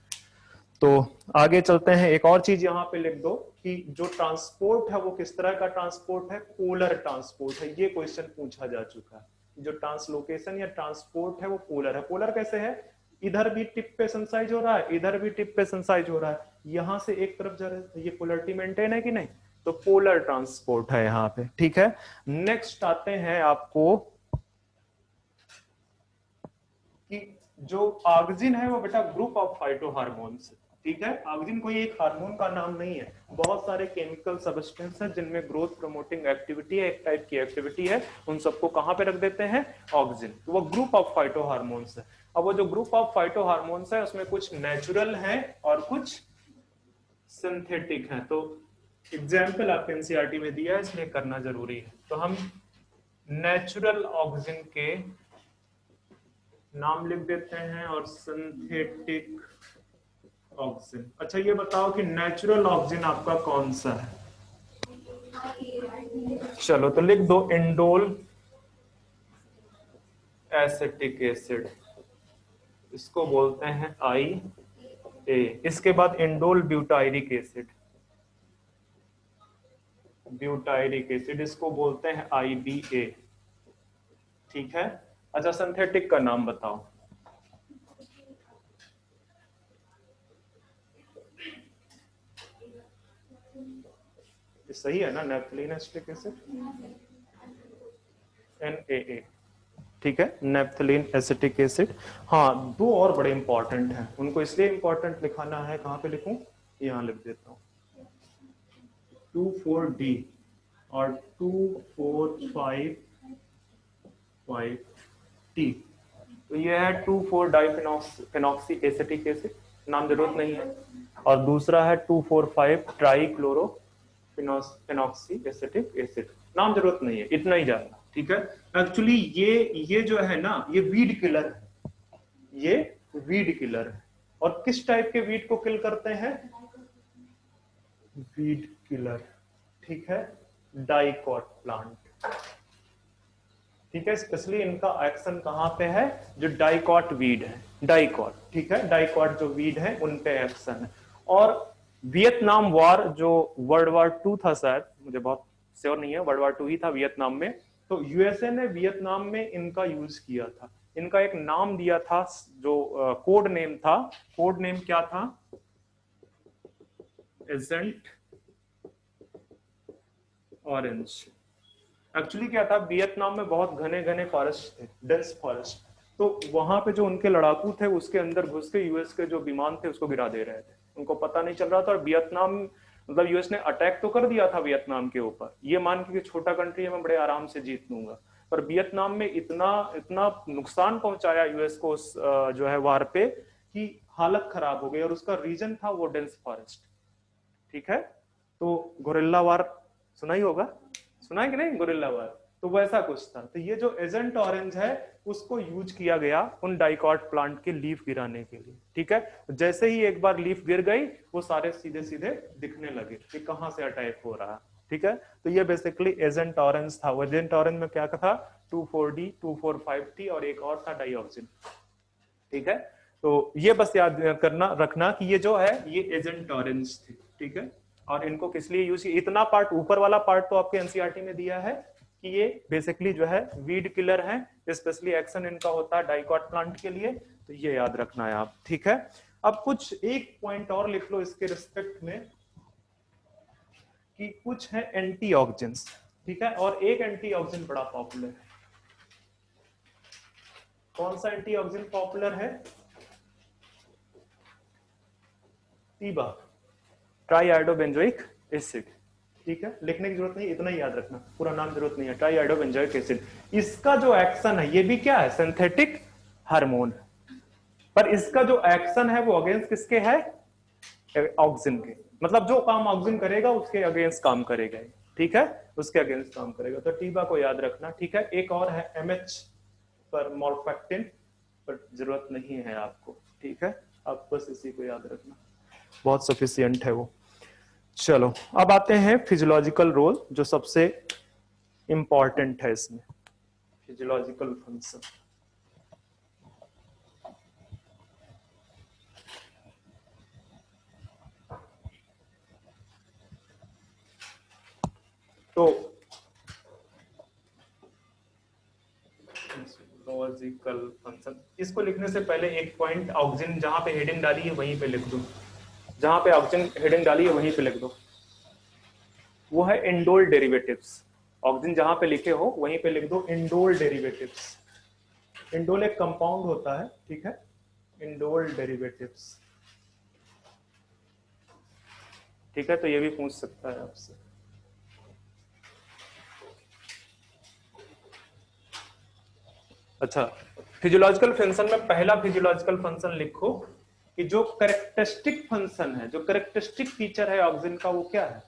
A: तो आगे चलते हैं। एक और चीज यहाँ पे लिख दो कि जो ट्रांसपोर्ट है वो किस तरह का ट्रांसपोर्ट है? पोलर ट्रांसपोर्ट है। ये क्वेश्चन पूछा जा चुका है। जो ट्रांसलोकेशन या ट्रांसपोर्ट है वो पोलर है। पोलर कैसे है? इधर भी टिप पे सेंसाइज हो रहा है, इधर भी टिप पे सेंसाइज हो रहा है, यहां से एक तरफ जा रहा है, ये पोलरिटी मेंटेन है कि नहीं? तो पोलर ट्रांसपोर्ट है यहाँ पे। ठीक है, नेक्स्ट आते हैं आपको कि जो ऑक्सिन है वो बेटा ग्रुप ऑफ फाइटोहार्मोन्स। ठीक है, ऑक्सिन कोई एक हार्मोन का नाम नहीं है, बहुत सारे केमिकल सब्सटेंस हैं जिनमें ग्रोथ प्रमोटिंग एक्टिविटी है, एक टाइप की एक्टिविटी है, उन सबको कहां पे रख देते हैं? ऑक्सिन। तो वो ग्रुप ऑफ फाइटोहार्मोन्स है। अब वो जो ग्रुप ऑफ फाइटोहार्मोन्स है उसमें कुछ नेचुरल है और कुछ सिंथेटिक है। तो एग्जाम्पल आपके एनसीईआरटी में दिया है, इसलिए करना जरूरी है। तो हम नेचुरल ऑक्सिन के नाम लिख देते हैं और सिंथेटिक ऑक्सिन। अच्छा ये बताओ कि नेचुरल ऑक्सिन आपका कौन सा है? चलो तो लिख दो इंडोल एसिटिक एसिड, इसको बोलते हैं आई ए। इसके बाद indole butyric acid, butyric acid इसको बोलते हैं आई बी ए। ठीक है, अच्छा सिंथेटिक का नाम बताओ। ये सही है ना, नेफ्थलीन एसिटिक एसिड, NaA। ठीक है, नेफ्थलीन एसिटिक एसिड। हाँ, दो और बड़े इंपॉर्टेंट हैं, उनको इसलिए इंपॉर्टेंट लिखाना है, कहां पे लिखूं? यहां लिख देता हूं, 2,4-D और 2,4,5,5T। तो ये है 2,4-डाइफेनॉक्सी एसिटिक एसिड, नाम जरूरत नहीं है। और दूसरा है 2,4,5 ट्राइक्लोरो फिनॉक्सी एसिटिक एसिड, नाम जरूरत नहीं है, इतना ही जानना। ठीक है, एक्चुअली ये जो है ना, ये वीड किलर है, ये वीड किलर है। और किस टाइप के वीड को किल करते हैं? Weed killer. ठीक है, डाइकॉट प्लांट। ठीक है, स्पेशली इनका एक्शन कहां पे है? जो डाइकॉट वीड है, डाइकॉट। ठीक है, डाइकॉट जो वीड है उन पे एक्शन है। और वियतनाम वॉर, जो वर्ल्ड वॉर 2 था, शायद मुझे बहुत श्योर नहीं है, वर्ल्ड वॉर 2 ही था वियतनाम में। तो यूएसए ने वियतनाम में इनका यूज किया था। इनका एक नाम दिया था, जो कोड नेम था। कोड नेम क्या था? Agent orange. एक्चुअली क्या था, वियतनाम में बहुत घने घने फॉरेस्ट थे, डेंस फॉरेस्ट। तो वहां पे जो उनके लड़ाकू थे उसके अंदर घुस के यूएस के जो विमान थे उसको गिरा दे रहे थे, उनको पता नहीं चल रहा था। और वियतनाम, मतलब यूएस ने अटैक तो कर दिया था वियतनाम के ऊपर, ये मान के कि छोटा कंट्री है, मैं बड़े आराम से जीत लूंगा। पर वियतनाम में इतना इतना नुकसान पहुंचाया यूएस को उस जो है वार पे, कि हालत खराब हो गई। और उसका रीजन था वो डेंस फॉरेस्ट। ठीक है, तो गोरिल्ला वार सुना ही होगा, सुना है कि नहीं गोरिल्ला वार? तो वैसा कुछ था। तो ये जो एजेंट ऑरेंज है उसको यूज किया गया उन डाइकॉट प्लांट के लीफ गिराने के लिए। ठीक है, जैसे ही एक बार लीफ गिर गई वो सारे सीधे सीधे दिखने लगे कि कहां से अटैक हो रहा है। ठीक है, तो ये बेसिकली एजेंट ऑरेंज था। वो एजेंट ऑरेंज में क्या था? 2,4-D 2,4,5T और एक और था डाइऑक्सिन। ठीक है, तो ये बस याद करना रखना कि ये जो है ये एजेंट ऑरेंज थे। ठीक है, और इनको किस लिए यूज किया? इतना पार्ट, ऊपर वाला पार्ट तो आपके एनसीईआरटी में दिया है कि ये बेसिकली जो है वीड किलर है, स्पेशली एक्शन इनका होता है डाइकॉट प्लांट के लिए। तो ये याद रखना है आप। ठीक है, अब कुछ एक पॉइंट और लिख लो इसके रिस्पेक्ट में कि कुछ है एंटीऑक्सिडेंट्स। ठीक है, और एक एंटीऑक्सिडेंट बड़ा पॉपुलर है, कौन सा एंटीऑक्सीडेंट पॉपुलर है? टीबा, ट्राईआयोडोबेंजोइक एसिड। ठीक है, लिखने की जरूरत नहीं, इतना ही याद रखना, पूरा नाम जरूरत नहीं है, ट्राईआयोडोबेंजोइक एसिड। इसका जो एक्शन है ये भी क्या है? सिंथेटिक हार्मोन, पर इसका जो एक्शन है वो अगेंस्ट किसके है? ऑक्सिन के। मतलब जो काम ऑक्सिन करेगा उसके अगेंस्ट काम करेगा, ठीक है, उसके अगेंस्ट काम करेगा। तो टीबा को याद रखना। ठीक है, एक और है एमएच पर मोल्फेक्टिन, पर जरूरत नहीं है आपको। ठीक है, आप बस इसी को याद रखना, बहुत सफिशियंट है वो। चलो अब आते हैं फिजियोलॉजिकल रोल, जो सबसे इंपॉर्टेंट है इसमें, फिजियोलॉजिकल फंक्शन। तो फिजियोलॉजिकल फंक्शन, इसको लिखने से पहले एक पॉइंट, ऑक्सीजन जहां पे हेडिंग डाली है वहीं पे लिख दो, जहां पे ऑक्सीजन हेडिंग डाली है वहीं पे लिख दो, वो है इंडोल डेरिवेटिव्स। ऑक्सीजन जहां पे लिखे हो वहीं पे लिख दो इंडोल डेरिवेटिव्स। इंडोल एक कंपाउंड होता है, ठीक है, इंडोल डेरिवेटिव्स। ठीक है, तो ये भी पूछ सकता है आपसे। अच्छा, फिजियोलॉजिकल फंक्शन में पहला फिजियोलॉजिकल फंक्शन लिखो कि जो कैरेक्टरिस्टिक फंक्शन है, जो कैरेक्टरिस्टिक फीचर है ऑक्सीजन का, वो क्या है?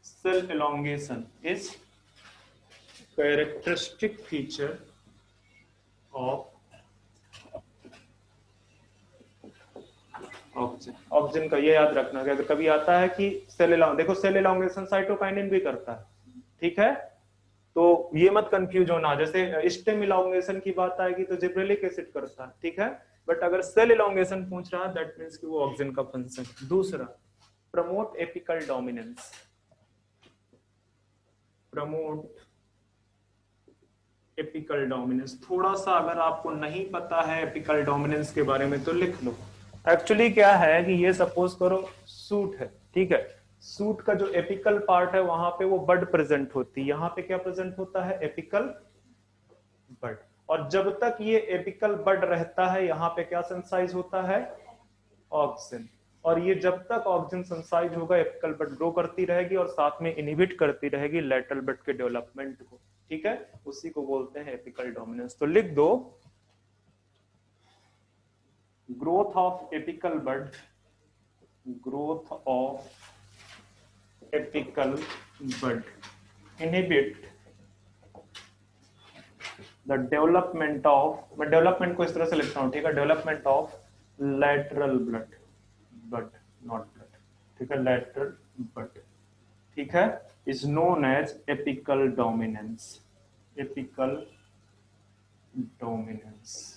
A: Cell elongation is characteristic feature of oxygen. Oxygen का ये याद रखना कि अगर कभी आता है कि सेल एलोंगेशन, देखो सेल एलोंगेशन साइटोकाइनिन भी करता है, ठीक है, तो ये मत कंफ्यूज होना। जैसे स्टेम इलोंगेशन की बात आएगी तो जिब्रेलिक एसिड करता है, ठीक है, बट अगर सेल इलोंगेशन पूछ रहा है दैट मींस कि वो ऑक्सीजन का फंक्शन। दूसरा, promote apical dominance, promote apical dominance. थोड़ा सा अगर आपको नहीं पता है एपिकल डोमिनेंस के बारे में तो लिख लो। एक्चुअली क्या है कि ये सपोज करो सूट है, ठीक है, सूट का जो एपिकल पार्ट है वहां पे वो बड प्रेजेंट होती है, यहाँ पे क्या प्रेजेंट होता है? एपिकल बड। और जब तक ये एपिकल बड रहता है यहाँ पे क्या सेंसाइज होता है? ऑक्सिन। और ये जब तक ऑक्सिन सेंसाइज होगा एपिकल बड ग्रो करती रहेगी और साथ में इनहिबिट करती रहेगी लैटरल बड के डेवलपमेंट को, ठीक है, उसी को बोलते हैं एपिकल डोमिनेंस। तो लिख दो growth of apical bud, growth of apical bud inhibit the development of, मैं डेवलपमेंट को इस तरह से लिखता हूं, ठीक है, development of lateral blood, bud not blood, ठीक है, लैटरल बड, ठीक है, is known as apical dominance, apical dominance.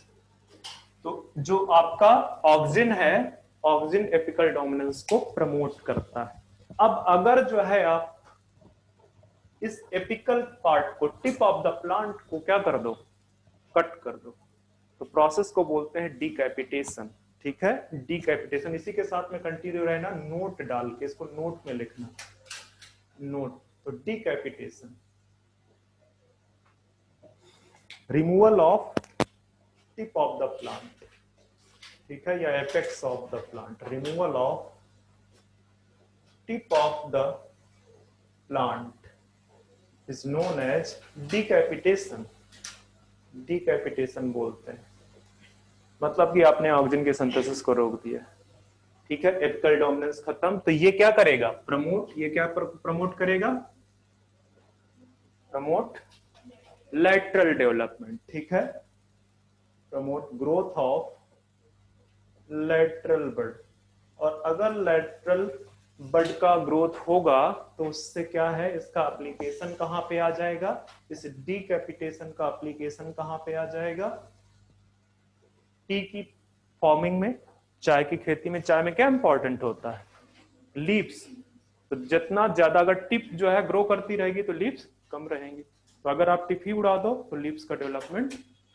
A: तो जो आपका ऑक्सिन है, ऑक्सिन एपिकल डोमिनेंस को प्रमोट करता है। अब अगर जो है आप इस एपिकल पार्ट को, टिप ऑफ द प्लांट को क्या कर दो? कट कर दो, तो प्रोसेस को बोलते हैं डीकैपिटेशन, ठीक है, डीकैपिटेशन। इसी के साथ में कंटिन्यू रहना, नोट डाल के इसको नोट में लिखना, नोट। तो decapitation, removal of tip of the plant, ठीक है, या apex of the plant, removal of tip of the plant is known as decapitation, decapitation बोलते हैं। मतलब कि आपने ऑक्सीजन के सिंथेसिस को रोक दिया, ठीक है, एपिकल डोमिनेंस खत्म। तो ये क्या करेगा? प्रमोट, ये क्या प्रमोट करेगा? प्रमोट लैटरल डेवलपमेंट, ठीक है, प्रमोट ग्रोथ ऑफ लैटरल बड। और अगर लैटरल बड का ग्रोथ होगा तो उससे क्या है, इसका एप्लीकेशन कहां पे आ जाएगा? इस डीकैपिटेशन का एप्लीकेशन कहां पे आ जाएगा? टी की फॉर्मिंग में, चाय की खेती में। चाय में क्या इंपॉर्टेंट होता है? लीव्स। तो जितना ज्यादा अगर टिप जो है ग्रो करती रहेगी तो लीव्स कम रहेंगी, तो अगर आप टिप ही उड़ा दो तो लीव्स का डेवलपमेंट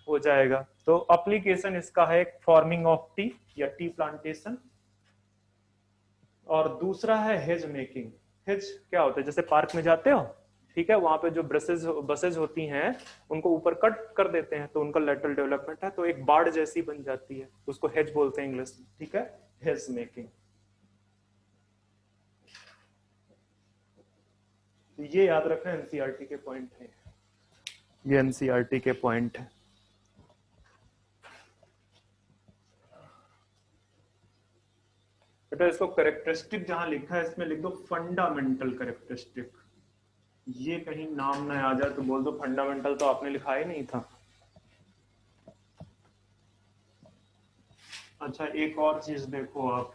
A: हो जाएगा। तो एप्लीकेशन इसका है फॉर्मिंग ऑफ टी या टी प्लांटेशन। और दूसरा है हेज मेकिंग। हिच क्या होता है, जैसे पार्क में जाते हो, ठीक है, वहां पे जो बसेज होती हैं उनको ऊपर कट कर देते हैं तो उनका लेटरल डेवलपमेंट है, तो एक बाड़ जैसी बन जाती है, उसको हेज बोलते हैं इंग्लिश में, ठीक है, हेज मेकिंग। तो ये याद रखना एनसीईआरटी के पॉइंट है, ये एनसीईआरटी के पॉइंट है। बेटा इसको करेक्टरिस्टिक जहां लिखा है इसमें लिख दो फंडामेंटल करेक्टरिस्टिक, ये कहीं नाम ना आ जाए तो बोल दो फंडामेंटल तो आपने लिखा ही नहीं था। अच्छा एक और चीज देखो आप,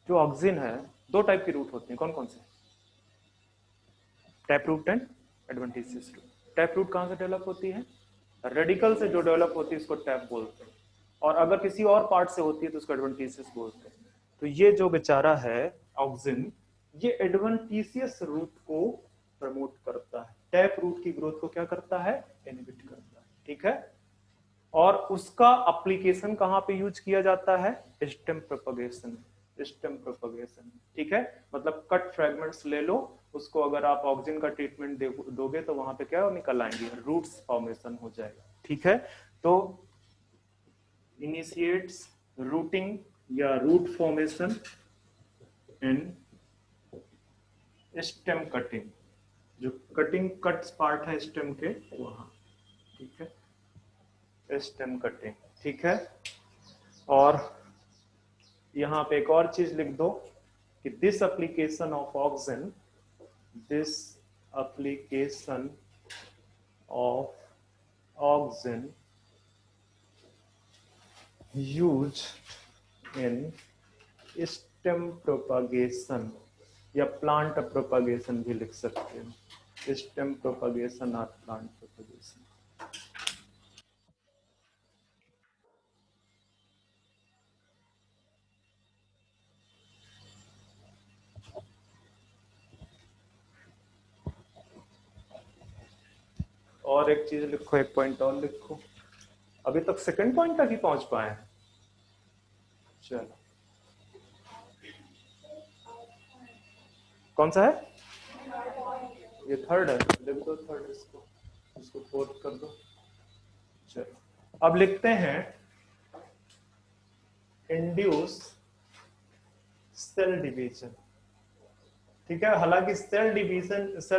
A: जो ऑक्सिन है दो टाइप की रूट होती है, कौन कौन से? Tap root and adventitious root. Tap root कहां से डेवलप होती है? रेडिकल से जो डेवलप होती है उसको टैप बोलते हैं, और अगर किसी और पार्ट से होती है तो उसको एडवेंटिशियस बोलते हैं। तो ये जो बेचारा है ऑक्सिन, ये एडवेंटिशियस रूट को प्रमोट करता है, टैप रूट की ग्रोथ को क्या करता है? इनहिबिट करता है, ठीक है। और उसका एप्लीकेशन कहां पे यूज किया जाता है? स्टेम प्रोपगेशन, स्टेम प्रोपगेशन, ठीक है। मतलब कट फ्रेगमेंट्स ले लो, उसको अगर आप ऑक्सिन का ट्रीटमेंट दोगे तो वहां पे क्या निकल आएंगे? रूट्स फॉर्मेशन हो जाएगा, ठीक है। तो इनिशिएट्स रूटिंग या root formation in stem cutting, जो कटिंग कट्स पार्ट है स्टेम के वहां, ठीक है, स्टेम कटिंग, ठीक है। और यहां पे एक और चीज लिख दो कि this application of auxin, this application of auxin use in stem propagation या प्लांट प्रोपागेशन भी लिख सकते हैं, स्टेम प्रोपागेशन और प्लांट प्रोपागेशन। और एक चीज लिखो, एक पॉइंट और लिखो, अभी तक सेकंड पॉइंट तक ही पहुंच पाए हैं। चलो कौन सा है? ये थर्ड है, लिख दो थर्ड, इसको फोर्थ कर दो। चलो अब लिखते हैं इंड्यूस सेल डिवीजन, ठीक है। हालांकि cell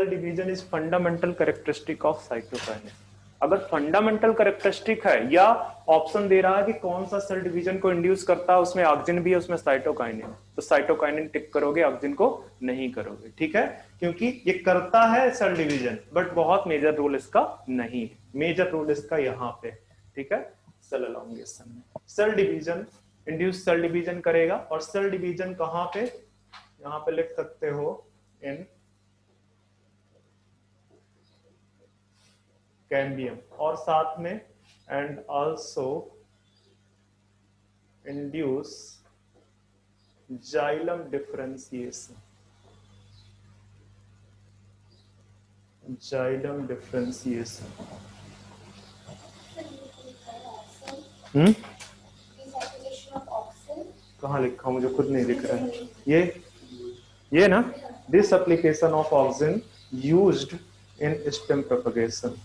A: division is fundamental characteristic of cytokinesis. अगर फंडामेंटल कैरेक्टरिस्टिक है या ऑप्शन दे रहा है कि कौन सा सेल डिवीजन को इंड्यूस करता है, उसमें ऑक्सिन भी है उसमें साइटोकाइनिन, तो साइटोकाइनिन टिक करोगे, ऑक्सिन को नहीं करोगे, ठीक है। क्योंकि ये करता है सेल डिवीजन बट बहुत मेजर रोल इसका नहीं है, मेजर रोल इसका यहाँ पे, ठीक है, सेल एलोंगेशन में। Cell division induce cell division करेगा, और सेल डिवीजन कहां पे? यहां पे लिख सकते हो इन कैम्बियम, और साथ में and also induce xylem differentiation, xylem differentiation. कहाँ लिखा? मुझे खुद नहीं दिख रहा है ये ना, this application of auxin used in stem propagation.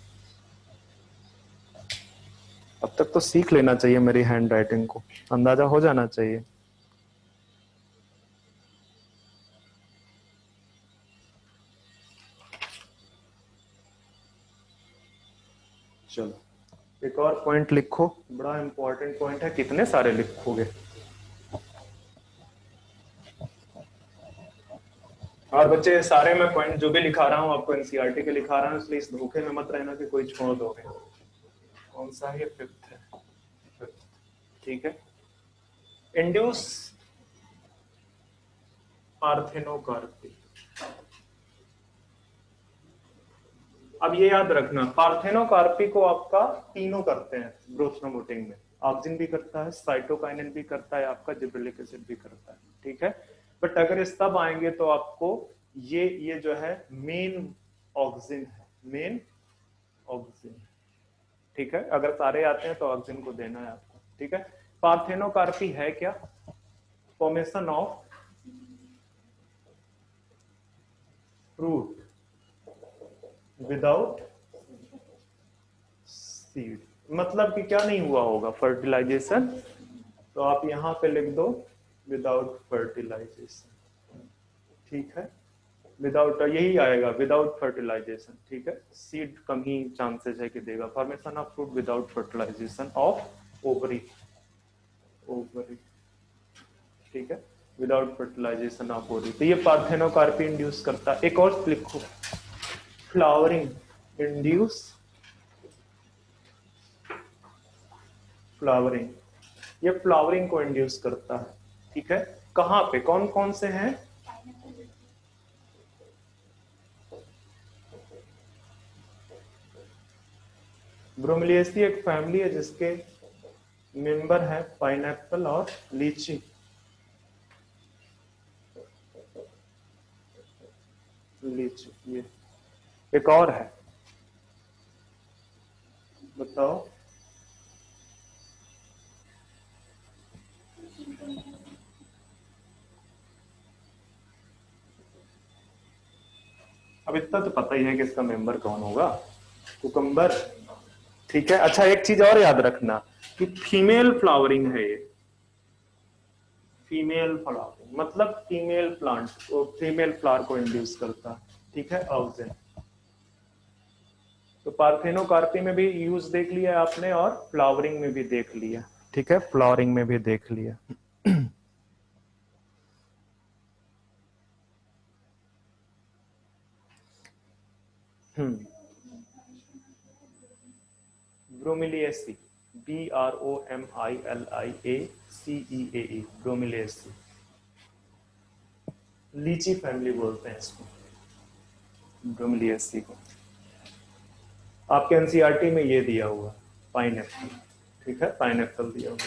A: अब तक तो सीख लेना चाहिए मेरी हैंड राइटिंग को, अंदाजा हो जाना चाहिए। चलो एक और पॉइंट लिखो, बड़ा इंपॉर्टेंट पॉइंट है, कितने सारे लिखोगे। और बच्चे सारे मैं पॉइंट जो भी लिखा रहा हूँ आपको एनसीईआरटी के लिखा रहा हूँ, इसलिए इस धोखे में मत रहना कि कोई छोड़ दोगे। कौन सा है? फिफ्थ है, फिफ्थ, ठीक है। Induce parthenocarpy. अब ये याद रखना, पार्थेनोकार्पी को आपका तीनों करते हैं ग्रोथ प्रमोटिंग में, ऑक्सिन भी करता है, साइटोकाइनिन भी करता है, आपका जिब्रेलिक एसिड भी करता है, ठीक है। बट अगर इस तब आएंगे तो आपको ये जो है मेन ऑक्सिन है, मेन ऑक्सिन। ठीक है, अगर सारे आते हैं तो ऑक्सिन को देना है आपको। ठीक है, पार्थेनोकार्पी है क्या? Formation of fruit without seed, मतलब कि क्या नहीं हुआ होगा? फर्टिलाइजेशन। तो आप यहां पे लिख दो विदाउट फर्टिलाइजेशन। ठीक है, विदाउट यही आएगा, विदाउट फर्टिलाइजेशन। ठीक है, सीड कम ही चांसेस है कि देगा। Formation of fruit without fertilization of ovary, ovary. ठीक है, विदाउट फर्टिलाइजेशन ऑफ ओवरी। तो ये पार्थेनोकार्पी इंड्यूस करता है। एक और लिखो, फ्लावरिंग इंड्यूस, फ्लावरिंग, ये फ्लावरिंग को इंड्यूस करता है। ठीक है, कहां पे, कौन कौन से हैं? ब्रोमेलिएसी एक फैमिली है जिसके मेंबर है पाइनएप्पल और लीची। लीची, ये एक और है, बताओ। अब इतना तो पता ही है कि इसका मेंबर कौन होगा, कुकम्बर। ठीक है, अच्छा एक चीज और याद रखना कि फीमेल फ्लावरिंग है ये, फीमेल फ्लावरिंग मतलब फीमेल प्लांट, फीमेल फ्लावर को इंड्यूस करता है। ठीक है, ऑक्सिन। तो पार्थेनोकार्पी में भी यूज देख लिया आपने और फ्लावरिंग में भी देख लिया। ठीक है, फ्लावरिंग में भी देख लिया। Bromeliaceae, BROMILIACEAE, bromeliaceae. लीची फैमिली बोलते हैं इसको, ब्रोमिलिएसी को। आपके एनसीईआरटी में ये दिया हुआ पाइनएप्पल। ठीक है, पाइनएप्पल दिया हुआ।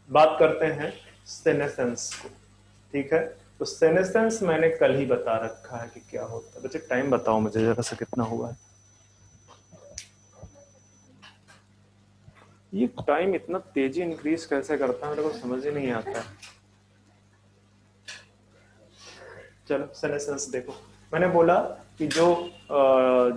A: बात करते हैं सेनेसेंस को। ठीक है, तो सेनेसेंस मैंने कल ही बता रखा है कि क्या होता है। बच्चे टाइम बताओ मुझे जरा सा, कितना हुआ है? ये टाइम इतना तेजी इंक्रीज कैसे करता है, मेरे को समझ ही नहीं आता। चलो सेनेसेंस देखो, मैंने बोला कि जो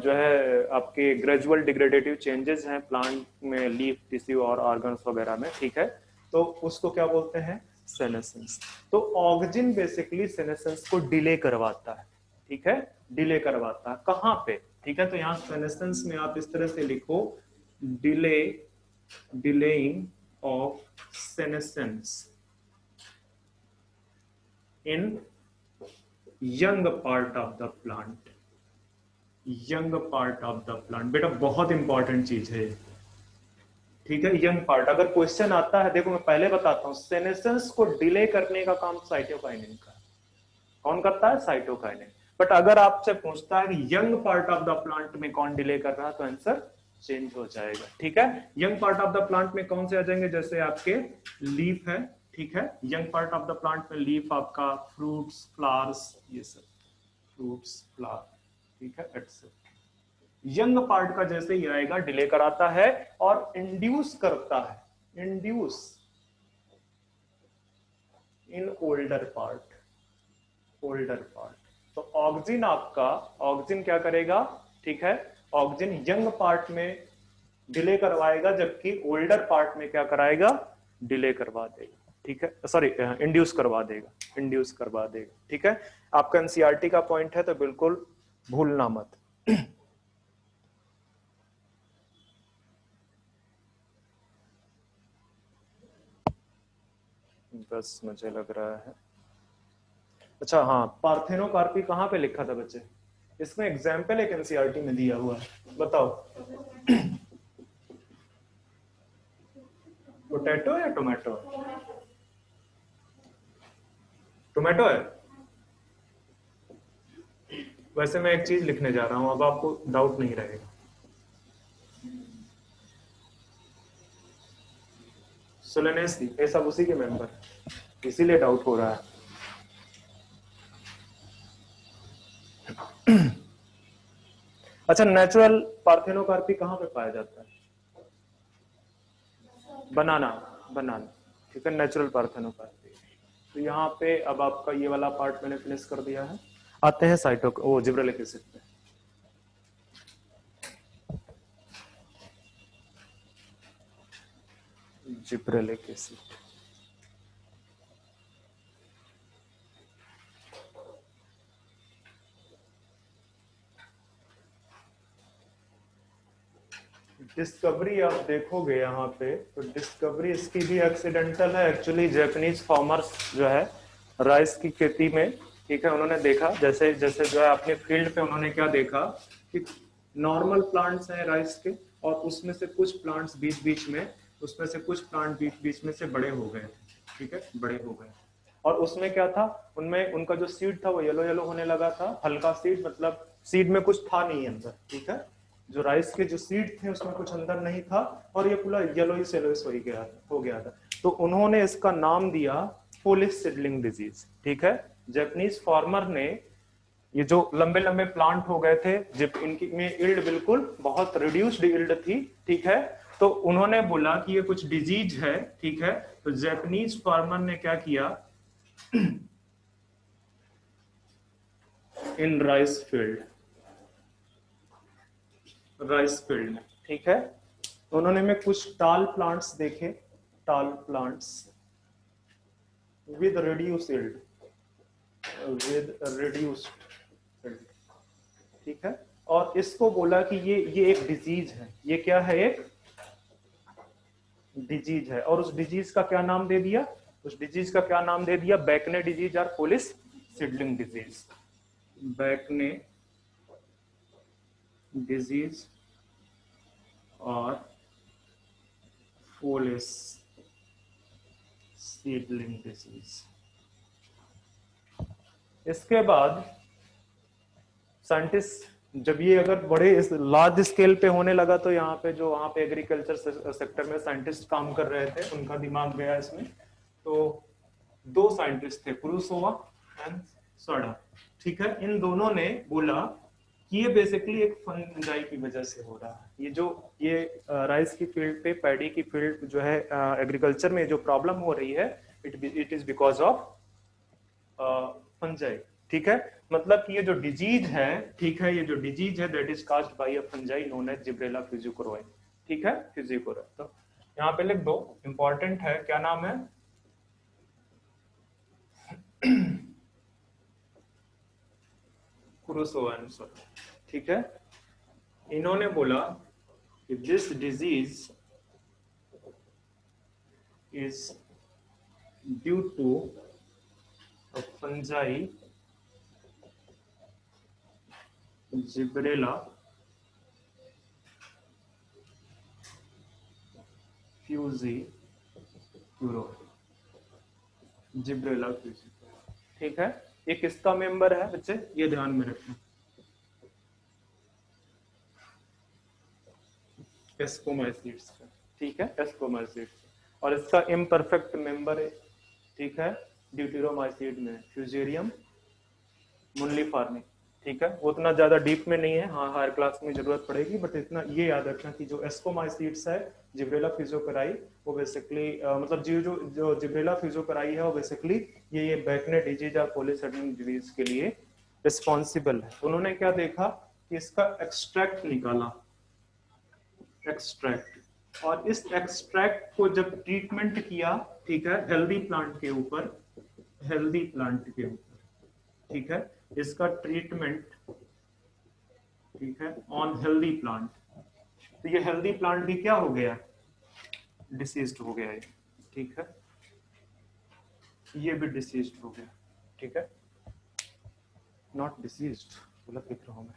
A: है आपके ग्रेजुअल डिग्रेडेटिव चेंजेस हैं प्लांट में, लीफ टिश्यू और ऑर्गन्स वगैरह में। ठीक है, तो उसको क्या बोलते हैं? सेनेसेंस। तो ऑक्सिन बेसिकली सेनेसेंस को डिले करवाता है। ठीक है, डिले करवाता है कहां पे? ठीक है, तो यहां सेनेसेंस में आप इस तरह से लिखो, delay, delaying of senescence in young part of the plant, young part of the plant. बेटा बहुत इंपॉर्टेंट चीज है। ठीक है, यंग पार्ट। अगर क्वेश्चन आता है, देखो मैं पहले बताता हूं, सेनेसेंस को डिले करने का काम साइटोकाइनिन का। कौन करता है? साइटोकाइनिन। बट अगर आपसे पूछता है कि young part of the plant में कौन डिले कर रहा है, तो आंसर चेंज हो जाएगा। ठीक है, young part of the plant में कौन से आ जाएंगे? जैसे आपके लीफ है। ठीक है, young part of the plant में लीफ, आपका फ्रूट्स, फ्लावर्स, ये सब, फ्रूट्स, फ्लावर। ठीक है, एक्सेप्ट। यंग पार्ट का जैसे ही आएगा डिले कराता है और इंड्यूस करता है, induce in older part, older part. तो ऑक्सिन आपका, ऑक्सिन क्या करेगा? ठीक है, ऑक्सिन यंग पार्ट में डिले करवाएगा, जबकि ओल्डर पार्ट में क्या कराएगा? डिले करवा देगा। ठीक है, सॉरी, इंड्यूस करवा देगा, इंड्यूस करवा देगा। ठीक है, आपका एनसीईआरटी का पॉइंट है तो बिल्कुल भूलना मत। बस मुझे लग रहा है, अच्छा हाँ, पार्थेनोकार्पी कहाँ पे लिखा था बच्चे? इसमें एग्जाम्पल एक एनसीईआरटी में दिया हुआ है, बताओ। पोटैटो या टोमेटो? टोमेटो है। वैसे मैं एक चीज लिखने जा रहा हूं, अब आपको डाउट नहीं रहेगा। सोलेनेसी, ये सब उसी के मेंबर, इसीलिए डाउट हो रहा है। अच्छा, नेचुरल पार्थेनोकार्पी कहाँ पे पाया जाता है? बनाना, बनाना, ठीक है, नेचुरल पार्थेनोकार्पी। तो यहाँ पे अब आपका ये वाला पार्ट मैंने फिनिश कर दिया है। आते हैं वो जिब्रेलिक एसिड पे। जिब्रेलिक एसिड, डिस्कवरी आप देखोगे यहाँ पे तो डिस्कवरी इसकी भी एक्सीडेंटल है एक्चुअली। जापानीज फार्मर्स जो है राइस की खेती में, ठीक है, उन्होंने देखा जैसे जैसे जो है अपने फील्ड पे उन्होंने क्या देखा कि नॉर्मल प्लांट्स हैं राइस के, और उसमें से कुछ प्लांट्स बीच बीच में, उसमें से कुछ प्लांट बीच बीच में से बड़े हो गए, ठीक है, बड़े हो गए। और उसमें क्या था, उनमें उनका जो सीड था वो येलो येलो होने लगा था, हल्का सीड, मतलब सीड में कुछ था नहीं अंदर, ठीक है, जो राइस के जो सीड थे उसमें कुछ अंदर नहीं था, और ये पूरा येलोइश येलोइश हो गया था। तो उन्होंने इसका नाम दिया फोलिस सीडलिंग डिजीज, ठीक है। जापानीज फार्मर ने ये जो लंबे लंबे प्लांट हो गए थे, जब इनकी में इल्ड बिल्कुल बहुत रिड्यूस्ड इल्ड थी, ठीक है, तो उन्होंने बोला कि ये कुछ डिजीज है, ठीक है। तो जापानीज फार्मर ने क्या किया, इन राइस फील्ड में, ठीक है, उन्होंने में कुछ टाल प्लांट्स देखे, टाल प्लांट्स विद रिड्यूस्ड फील्ड, ठीक है। और इसको बोला कि ये एक डिजीज है, ये क्या है, एक डिजीज है। और उस डिजीज का क्या नाम दे दिया, उस डिजीज का क्या नाम दे दिया, बैकने डिजीज और फोलिस सीडलिंग डिजीज। बैकने डिजीज और फोलिस सीडलिंग डिजीज। इसके बाद साइंटिस्ट जब ये अगर बड़े लार्ज स्केल पे होने लगा, तो यहाँ पे जो वहाँ पे एग्रीकल्चर सेक्टर में साइंटिस्ट काम कर रहे थे, उनका दिमाग गया इसमें। तो दो साइंटिस्ट थे, कुरुसोवा एंड सडा, ठीक है। इन दोनों ने बोला कि ये बेसिकली एक फंजाई की वजह से हो रहा है। ये राइस की फील्ड पे, पैडी की फील्ड जो है एग्रीकल्चर में जो प्रॉब्लम हो रही है, it is because of fungi, ठीक है। मतलब कि ये जो डिजीज है, ठीक है, ये जो डिजीज है that is caused by a fungi known as Gibberella fujikuroi, ठीक है, फिजिकोरोई। तो यहाँ पे लिख दो, इंपॉर्टेंट है, क्या नाम है, कुरुसोवा, ठीक है। इन्होंने बोला कि this disease is due to fungi Gibberella fujikuroi, Gibberella fujikuroi, ठीक है। ये किसका मेंबर है बच्चे, ये ध्यान में रखना, एस्कोमाइसीड्स का, ठीक है, एस्कोमाइसीड्स। और इसका इम्परफेक्ट मेंबर है, ठीक है, ड्यूटेरोमाइसीड में फ्यूजेरियम मुनलीफार्मी, ठीक है। वो उतना ज्यादा डीप में नहीं है, हाँ हायर क्लास में जरूरत पड़ेगी, बट इतना ये याद रखना कि जो एस्कोमाइसीड्स है, जिब्रेला फिजियोपेराई, वो बेसिकली मतलब जो जिब्रेला फिजियोपेराई है वो बेसिकली ये बैकने डिजीज और पॉलीसेडमिक डिजीज के लिए रिस्पॉन्सिबल है। उन्होंने क्या देखा कि इसका एक्सट्रैक्ट निकाला, एक्सट्रैक्ट, और इस एक्सट्रैक्ट को जब ट्रीटमेंट किया, ठीक है, हेल्दी प्लांट के ऊपर, हेल्दी प्लांट के ऊपर, ठीक है, इसका ट्रीटमेंट, ठीक है, ऑन हेल्दी प्लांट, तो ये हेल्दी प्लांट भी क्या हो गया, डिसीज्ड हो गया है, ठीक है, ये भी डिसीज्ड हो गया, ठीक है, नॉट डिसीज्ड, गलत लिख रहा हूं मैं,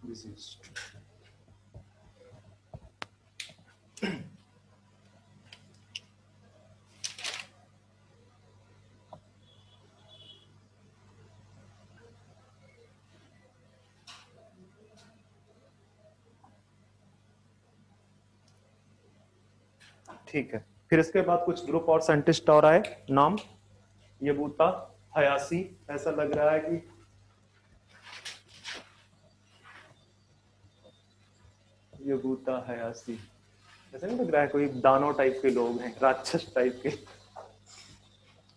A: डिसीज्ड। ठीक है, फिर इसके बाद कुछ ग्रुप और साइंटिस्ट और आए, नाम यबूता हयासी, ऐसा लग रहा है कि यबूता हयासी, ऐसा नहीं लग रहा है कोई दानव टाइप के लोग हैं, राक्षस टाइप के,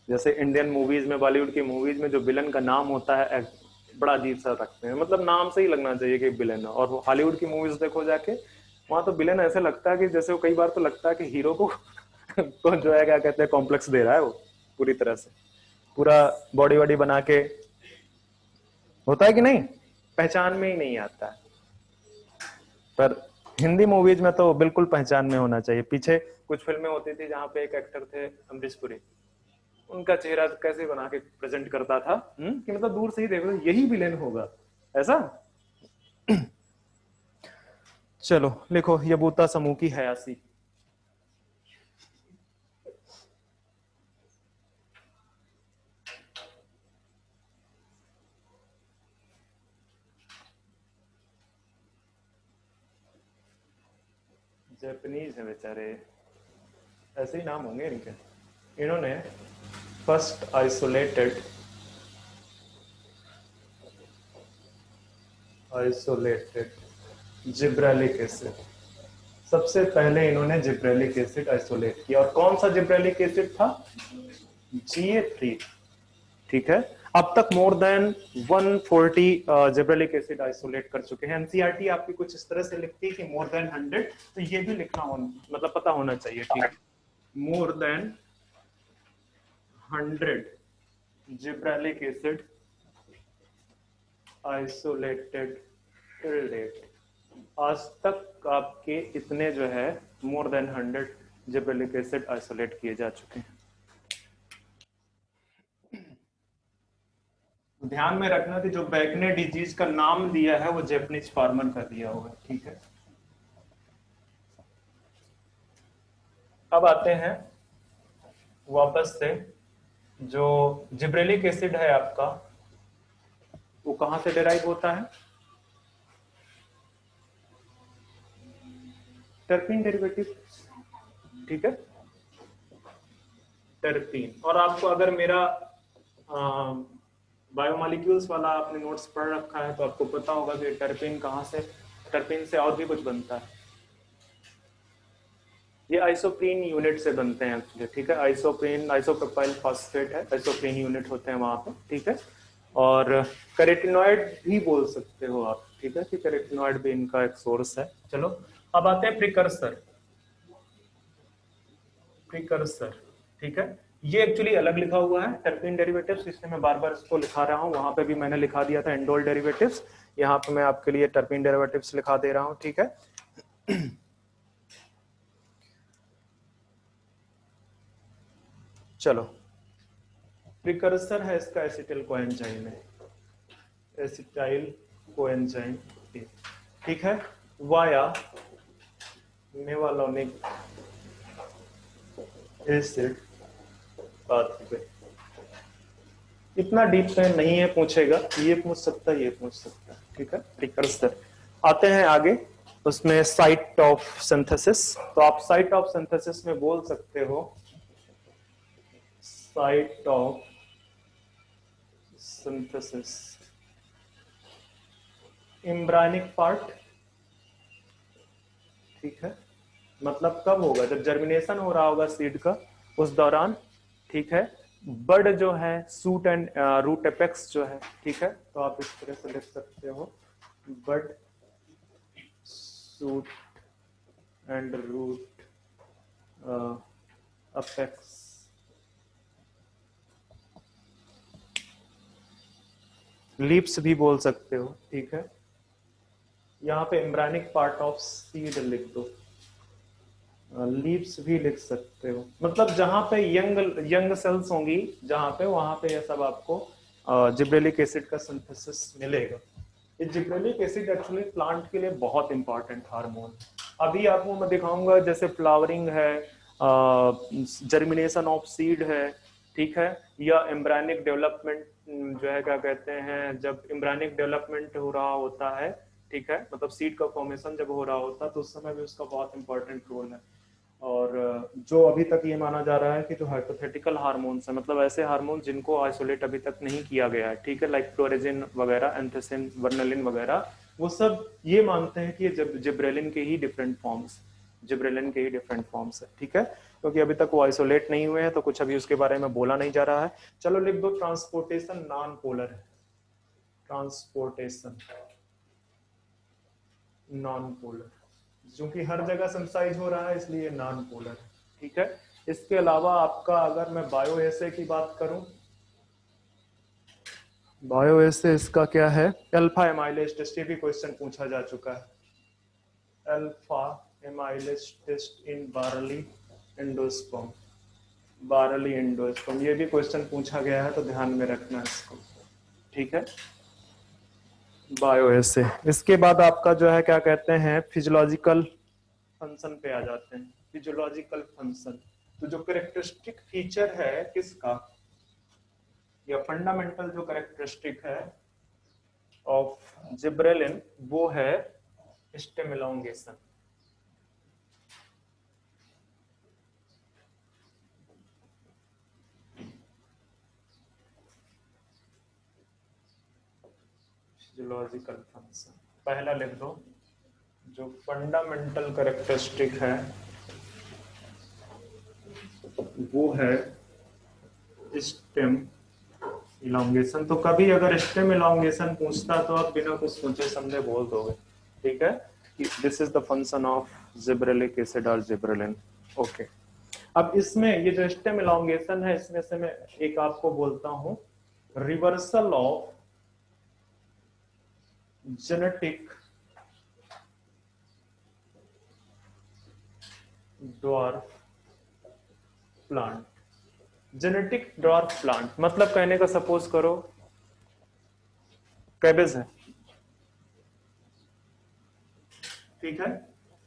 A: जैसे इंडियन मूवीज में, बॉलीवुड की मूवीज में जो विलन का नाम होता है बड़ा अजीब सा रखते हैं, मतलब नाम से ही लगना चाहिए कि विलन है। और हॉलीवुड की मूवीज देखो जाके, वहां तो विलन ऐसे लगता है कि जैसे वो, कई बार तो लगता है कि हीरो को को जो है क्या कहते हैं कॉम्प्लेक्स दे रहा है वो पूरी तरह से, पूरा बॉडी वॉडी बना के, होता है कि नहीं, पहचान में ही नहीं आता है। पर हिंदी मूवीज में तो बिल्कुल पहचान में होना चाहिए। पीछे कुछ फिल्में होती थी जहां पे एक एक्टर थे अमरीश पुरी, उनका चेहरा कैसे बना के प्रेजेंट करता था, कि मतलब दूर से ही देखो यही विलेन होगा ऐसा। चलो लिखो यबूता समूह की हयासी। जापानीज है बेचारे, ऐसे ही नाम होंगे इनके। इन्होंने फर्स्ट आइसोलेटेड जिब्रेलिक एसिड, सबसे पहले इन्होंने जिब्रेलिक एसिड आइसोलेट किया। और कौन सा जिब्रेलिक एसिड था? GA3। ठीक है, अब तक more than 140 gibberellic acid isolate कर चुके हैं। एनसीईआरटी आपकी कुछ इस तरह से लिखती है कि मोर देन 100, तो ये भी लिखना मतलब पता होना चाहिए। ठीक है, more than 100 gibberellic acid isolated till date. आज तक आपके इतने जो है more than 100 gibberellic acid isolate किए जा चुके हैं। ध्यान में रखना कि जो बैगने डिजीज का नाम दिया है वो जैपनीज फार्मर का दिया हुआ है। ठीक है, अब आते हैं वापस से, जो जिब्रेलिक एसिड है आपका वो कहां से डिराइव होता है? Terpene derivative. ठीक है, टर्पीन। और आपको अगर मेरा बायोमोलिक्यूल्स वाला आपने नोट्स पढ़ रखा है तो आपको पता होगा कि टर्पीन कहां से, टर्पीन से और भी कुछ बनता है, ये आइसोप्रीन यूनिट से बनते हैं एक्चुअली। ठीक है, आइसोप्रीन आइसोप्रोपाइल फॉस्फेट है, आइसोप्रीन यूनिट होते हैं वहां पे। ठीक है, और कैरोटीनॉइड भी बोल सकते हो आप। ठीक है, कि कैरोटीनॉइड भी इनका एक सोर्स है। चलो अब आते हैं प्रिकर्सर। प्रिकर्सर, ठीक है, ये एक्चुअली अलग लिखा हुआ है टर्पीन डेरिवेटिव्स, इसलिए मैं बार बार इसको लिखा रहा हूँ। वहां पे भी मैंने लिखा दिया था एंडोल डेरिवेटिव्स, यहाँ पे मैं आपके लिए टर्पीन डेरिवेटिव्स लिखा दे रहा हूँ। ठीक है, चलो प्रिकर्सर है इसका एसिटिल कोएंजाइम है, एसिटाइल कोएंजाइम। ठीक है, वाया मेवालोनिक एसिड पाथवे। इतना डीप में नहीं है, पूछेगा ये पूछ सकता है, ये पूछ सकता है। ठीक है, प्रिकर्सर। आते हैं आगे, उसमें साइट ऑफ सिंथेसिस। तो आप साइट ऑफ सिंथेसिस में बोल सकते हो site of synthesis embryonic part. ठीक है, मतलब कब होगा? जब जर्मिनेशन हो रहा होगा सीड का, उस दौरान। ठीक है, बड जो है सूट एंड रूट एपेक्स जो है। ठीक है, तो आप इस तरह से लिख सकते हो bud shoot and root apex. लीप्स भी बोल सकते हो। ठीक है, यहाँ पे एम्ब्रायनिक पार्ट ऑफ सीड लिख दो, लीव्स भी लिख सकते हो। मतलब जहां पे यंग यंग सेल्स होंगी जहां पे, वहां पे ये सब आपको जिब्रेलिक एसिड का सिंथेसिस मिलेगा। ये जिब्रेलिक एसिड एक्चुअली प्लांट के लिए बहुत इंपॉर्टेंट हार्मोन। अभी आपको मैं दिखाऊंगा, जैसे फ्लावरिंग है, जर्मिनेशन ऑफ सीड है। ठीक है, या एम्ब्रायनिक डेवलपमेंट जो है क्या कहते हैं, जब एम्ब्रायनिक डेवलपमेंट हो रहा होता है। ठीक है, मतलब सीड का फॉर्मेशन जब हो रहा होता है तो उस समय भी उसका बहुत इंपॉर्टेंट रोल है। और जो अभी तक ये माना जा रहा है कि जो हाइपोथेटिकल हार्मोन्स है, मतलब ऐसे हार्मोन जिनको आइसोलेट अभी तक नहीं किया गया है, ठीक है, लाइक फ्लोरेजिन वगैरह, एंथोसिन, वर्नलिन वगैरह, वो सब ये मानते हैं कि ये जिब्रेलिन के ही डिफरेंट फॉर्म्स, जिब्रेलिन के ही डिफरेंट फॉर्म्स है, ठीक है, क्योंकि अभी तक वो आइसोलेट नहीं हुए हैं तो कुछ अभी उसके बारे में बोला नहीं जा रहा है। चलो लिख दो, ट्रांसपोर्टेशन नॉन पोलर है, ट्रांसपोर्टेशन नॉन पोलर, क्योंकि हर जगह सिंथेसाइज हो रहा है इसलिए नॉन पोलर है, ठीक है। इसके अलावा आपका अगर मैं बायो एसे की बात करूं, बायो एसे इसका क्या है, अल्फा एमाइलेज टेस्ट, ये भी क्वेश्चन पूछा जा चुका है, अल्फा एमाइलेज टेस्ट इन बारली एंडोस्पर्म, बारली एंडोस्पर्म, ये भी क्वेश्चन पूछा गया है तो ध्यान में रखना इसको, ठीक है, बायो एसे। इसके बाद आपका जो है क्या कहते हैं, फिजियोलॉजिकल फंक्शन पे आ जाते हैं, फिजियोलॉजिकल फंक्शन। तो जो करेक्टरिस्टिक फीचर है किसका, या फंडामेंटल जो करेक्टरिस्टिक है ऑफ जिब्रेलिन, वो है स्टेम इलोंगेशन। फिजियोलॉजिकल फंक्शन पहला लिख दो, जो फंडामेंटल करेक्टरिस्टिक है वो है स्टेम इलोंगेशन। तो कभी अगर स्टेम इलोंगेशन पूछता तो आप बिना कुछ सोचे समझे बोल दोगे, ठीक है, कि this is the function of gibberellic acid और जिब्रेलिन, ओके। अब इसमें ये जो स्टेम इलोंगेशन है, इसमें से मैं एक आपको बोलता हूं, reversal of genetic dwarf plant, genetic dwarf plant मतलब कहने का सपोज करो कैबेज है, ठीक है,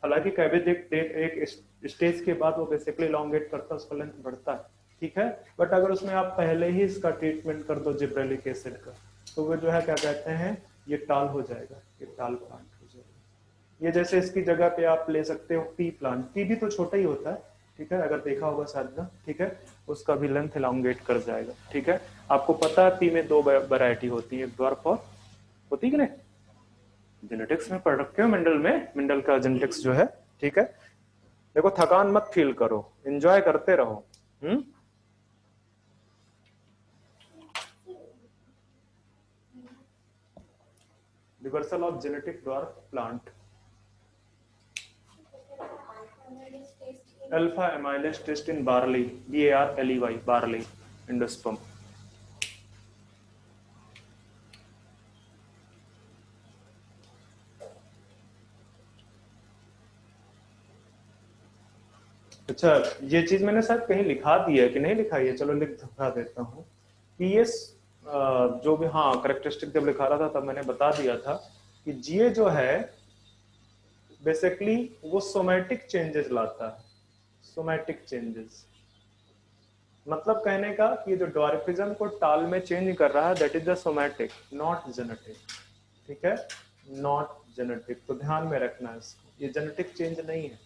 A: हालांकि कैबेज एक स्टेज के बाद वो बेसिकली लॉन्गेट करता है, उसका लेंथ बढ़ता है, ठीक है, बट अगर उसमें आप पहले ही इसका ट्रीटमेंट कर दो जिब्रेलिक एसिड का, तो वो जो है क्या कहते हैं, ये टाल हो जाएगा, ये टाल प्लांट हो जाएगा। ये जैसे इसकी जगह पे आप ले सकते हो पी प्लांट, पी भी तो छोटा ही होता है, ठीक है, अगर देखा होगा शायद ना, ठीक है, उसका भी लेंथ इलांगेट कर जाएगा, ठीक है। आपको पता है पी में दो वैरायटी होती है, ड्वार्फ और, होती है कि नहीं, जेनेटिक्स में पढ़ रखे हो, मेंडल में, मेंडल का जेनेटिक्स जो है, ठीक है। देखो थकान मत फील करो, एंजॉय करते रहो, reversal of genetic dwarf plant, alpha amylase test in barley, BARLEY, barley endosperm. अच्छा, ये चीज मैंने शायद कहीं लिखा दी है कि नहीं लिखाई है, चलो लिख दिखा देता हूँ कि ये जो भी, हाँ करेक्टरिस्टिक जब लिखा रहा था तब मैंने बता दिया था कि जीए जो है बेसिकली वो सोमैटिक चेंजेस लाता है, सोमैटिक चेंजेस, मतलब कहने का कि ये जो डॉर्फिज्म को टाल में चेंज कर रहा है, that is the somatic, not genetic, ठीक है, नॉट जेनेटिक, तो ध्यान में रखना है इसको, ये जेनेटिक चेंज नहीं है।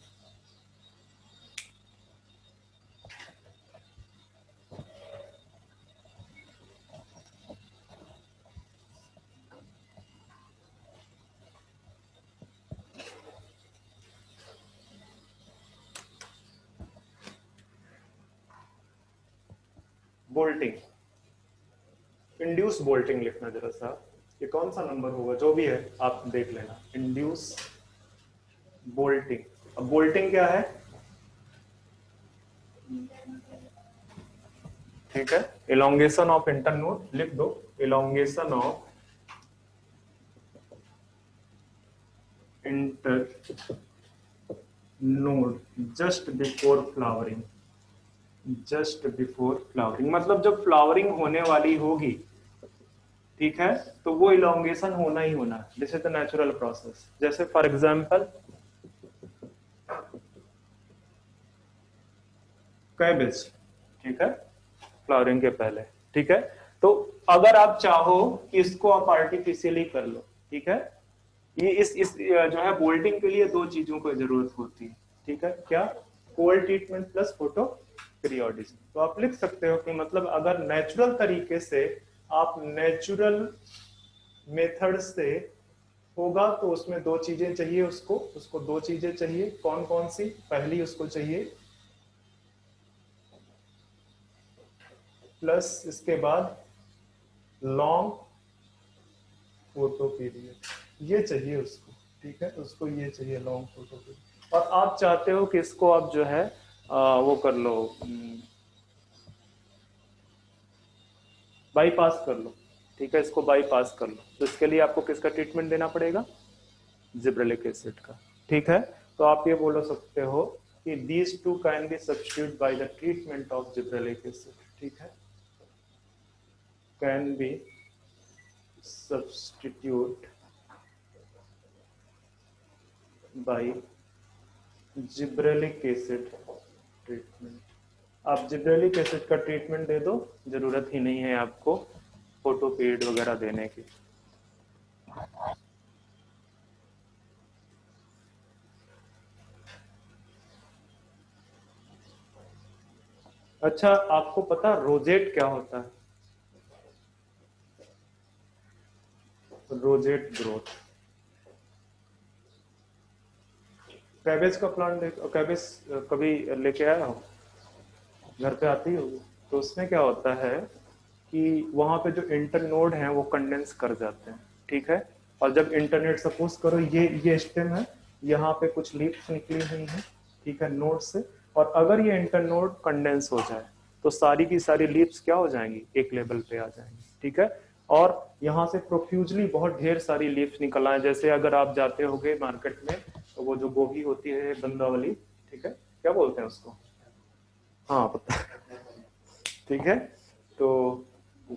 A: बोल्टिंग, इंड्यूस बोल्टिंग लिखना जरा सा, ये कौन सा नंबर होगा, जो भी है आप देख लेना, इंड्यूस बोल्टिंग। अब बोल्टिंग क्या है, ठीक है, इलोंगेशन ऑफ इंटरनोड, लिख दो, elongation of internode just before flowering, just before flowering मतलब जब फ्लावरिंग होने वाली होगी, ठीक है, तो वो इलोंगेशन होना ही होना है, this is the natural process. जैसे फॉर एग्जांपल कैबेज, ठीक है, फ्लावरिंग के पहले, ठीक है, तो अगर आप चाहो कि इसको आप आर्टिफिशियली कर लो, ठीक है, ये इस जो है बोल्टिंग के लिए दो चीजों की जरूरत होती है, ठीक है, क्या, cold treatment plus photo periodism. तो आप लिख सकते हो कि मतलब अगर नेचुरल तरीके से आप नेचुरल मेथड से होगा तो उसमें दो चीजें चाहिए, उसको उसको दो चीजें चाहिए। कौन कौन सी? पहली उसको चाहिए प्लस इसके बाद लॉन्ग फोटो पीरियड, ये चाहिए उसको, ठीक है, उसको ये चाहिए लॉन्ग फोटो पीरियड। और आप चाहते हो कि इसको आप जो है वो कर लो, बाईपास कर लो, ठीक है, इसको बाईपास कर लो। तो इसके लिए आपको किसका ट्रीटमेंट देना पड़ेगा? जिब्रेलिक एसिड का, ठीक है। तो आप ये बोल सकते हो कि these two can be substitute by the treatment of gibberellic acid, ठीक है, can be substitute by gibberellic acid treatment. आप जिब्रेलिक एसिड का ट्रीटमेंट दे दो, जरूरत ही नहीं है आपको फोटोपेड वगैरह देने की। अच्छा, आपको पता रोजेट क्या होता है? Rosette growth. कैबेज का प्लांट कैबेज कभी लेके आया हो? घर पे आती होगी। तो उसमें क्या होता है कि वहां पे जो इंटरनोड हैं वो कंडेंस कर जाते हैं, ठीक है। और जब इंटरनेट सपोज करो ये स्टेम है, यहाँ पे कुछ लीव्स निकली हुई हैं, ठीक है, नोड से। और अगर ये इंटरनोड कंडेंस हो जाए तो सारी की सारी लीव्स क्या हो जाएंगी? एक लेवल पे आ जाएंगी, ठीक है। और यहाँ से प्रोफ्यूजली बहुत ढेर सारी लीव्स निकल आए। जैसे अगर आप जाते होगे मार्केट में तो वो जो गोभी होती है बंदा वाली, ठीक है, क्या बोलते हैं उसको? हाँ पता है। ठीक है। तो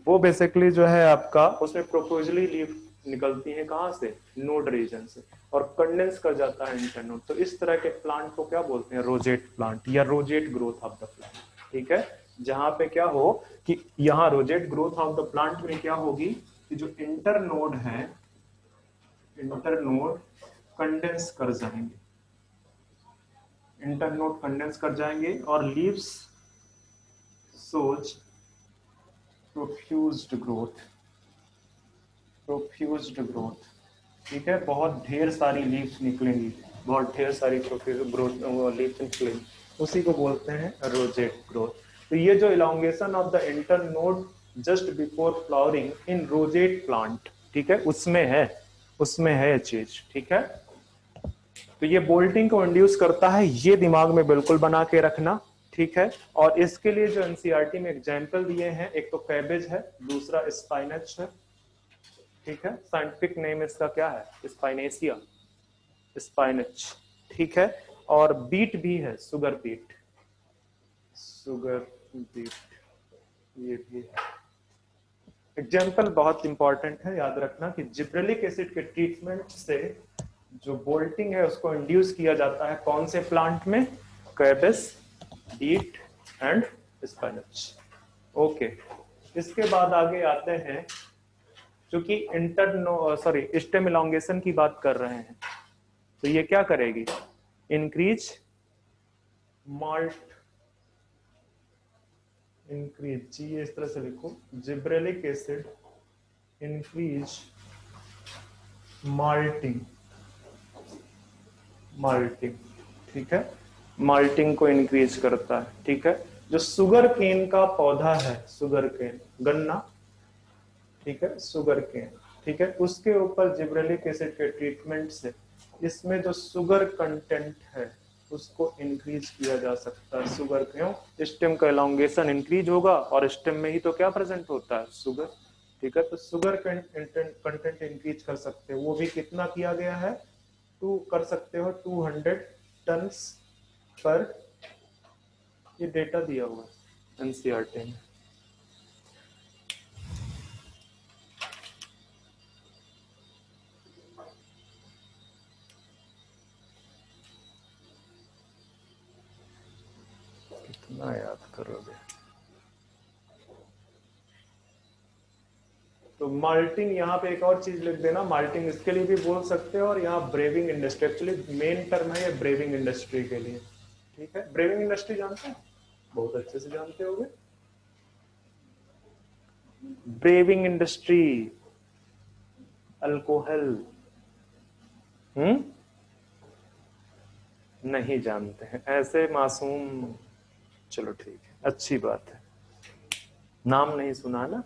A: वो बेसिकली जो है आपका उसमें प्रोपोजली लीफ निकलती है कहाँ से? नोड रीजन से, और कंडेंस कर जाता है इंटरनोड। तो इस तरह के प्लांट को क्या बोलते हैं? रोजेट प्लांट या rosette growth of the plant, ठीक है। जहां पे क्या हो कि यहाँ rosette growth of the plant में क्या होगी कि जो इंटरनोड है, इंटरनोड कंडेंस कर जाएंगे, इंटरनोड कंडेंस कर जाएंगे और लीव्स सोच प्रोफ्यूज्ड ग्रोथ, प्रोफ्यूज्ड ग्रोथ, ठीक है। बहुत ढेर सारी लीव्स निकलेंगी, बहुत ढेर सारी ग्रोथ लीव्स निकलेंगी, उसी को बोलते हैं रोजेट ग्रोथ। तो ये जो elongation of the internode just before flowering in rosette plant, ठीक है, उसमें है, उसमें है चीज, ठीक है। तो ये बोल्टिंग को इंड्यूस करता है, ये दिमाग में बिल्कुल बना के रखना, ठीक है। और इसके लिए जो एनसीईआरटी में एग्जाम्पल दिए हैं, एक तो कैबेज है, दूसरा स्पाइनच है, ठीक है। साइंटिफिक नेम इसका क्या है? स्पाइनेसिया, स्पाइनच, ठीक है। और बीट भी है, शुगर बीट, शुगर बीट, ये भी है। एग्जाम्पल बहुत इंपॉर्टेंट है, याद रखना कि जिब्रेलिक एसिड के ट्रीटमेंट से जो बोल्टिंग है उसको इंड्यूस किया जाता है कौन से प्लांट में? Cabbage, beet and spinach. Okay, इसके बाद आगे आते हैं, क्योंकि स्टेम इलांगेशन की बात कर रहे हैं, तो ये क्या करेगी? इंक्रीज माल्ट, इंक्रीज, जी इस तरह से लिखो, gibberellic acid increase malting, malting, ठीक है, माल्टिंग को इंक्रीज करता है, ठीक है। जो शुगर केन का पौधा है, शुगर केन, गन्ना, ठीक है, शुगर केन, ठीक है, उसके ऊपर जिब्रेलिक एसिड के ट्रीटमेंट से इसमें जो शुगर कंटेंट है उसको इंक्रीज किया जा सकता है। शुगर क्यों? स्टेम का एलोंगेशन इंक्रीज होगा और स्टेम में ही तो क्या प्रेजेंट होता है? शुगर, ठीक है। तो शुगर कंटेंट इंक्रीज कर सकते हैं, वो भी कितना किया गया है? टू कर सकते हो 200 टन पर, ये डेटा दिया हुआ है एनसीईआरटी में। कितना याद करोगे? तो माल्टिंग, यहाँ पे एक और चीज लिख देना, माल्टिंग इसके लिए भी बोल सकते हो, और यहाँ braving industry, actually main term है ये ब्रेविंग इंडस्ट्री के लिए, ठीक है। ब्रेविंग इंडस्ट्री जानते हैं, बहुत अच्छे से जानते होंगे। ब्रेविंग इंडस्ट्री, अल्कोहल, नहीं जानते हैं ऐसे मासूम। चलो ठीक है, अच्छी बात है, नाम नहीं सुना ना।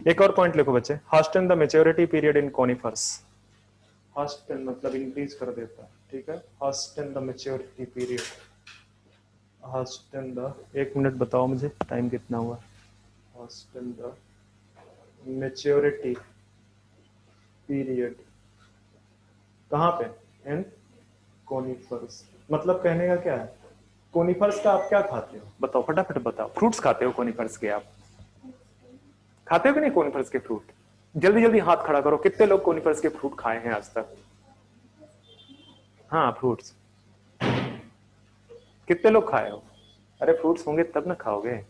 A: एक और पॉइंट लिखो बच्चे, hasten the maturity period in conifers. Hasten मतलब इंक्रीज कर देता है, ठीक है। Hasten the maturity period, hasten the, एक मिनट बताओ मुझे टाइम कितना हुआ। हास्टन द मैच्योरिटी पीरियड कहाँ पे, इन कॉनिफर्स। मतलब कहने का क्या है, कोनिफर्स का आप क्या खाते हो बताओ, फटाफट बताओ। फ्रूट्स खाते हो कोनिफर्स के, आप खाते हो कि नहीं कोनिफर्स के फ्रूट? जल्दी जल्दी हाथ खड़ा करो, कितने लोग कोनिफर्स के फ्रूट खाए हैं आज तक? हाँ फ्रूट्स, कितने लोग खाए हो? अरे फ्रूट्स होंगे तब ना खाओगे,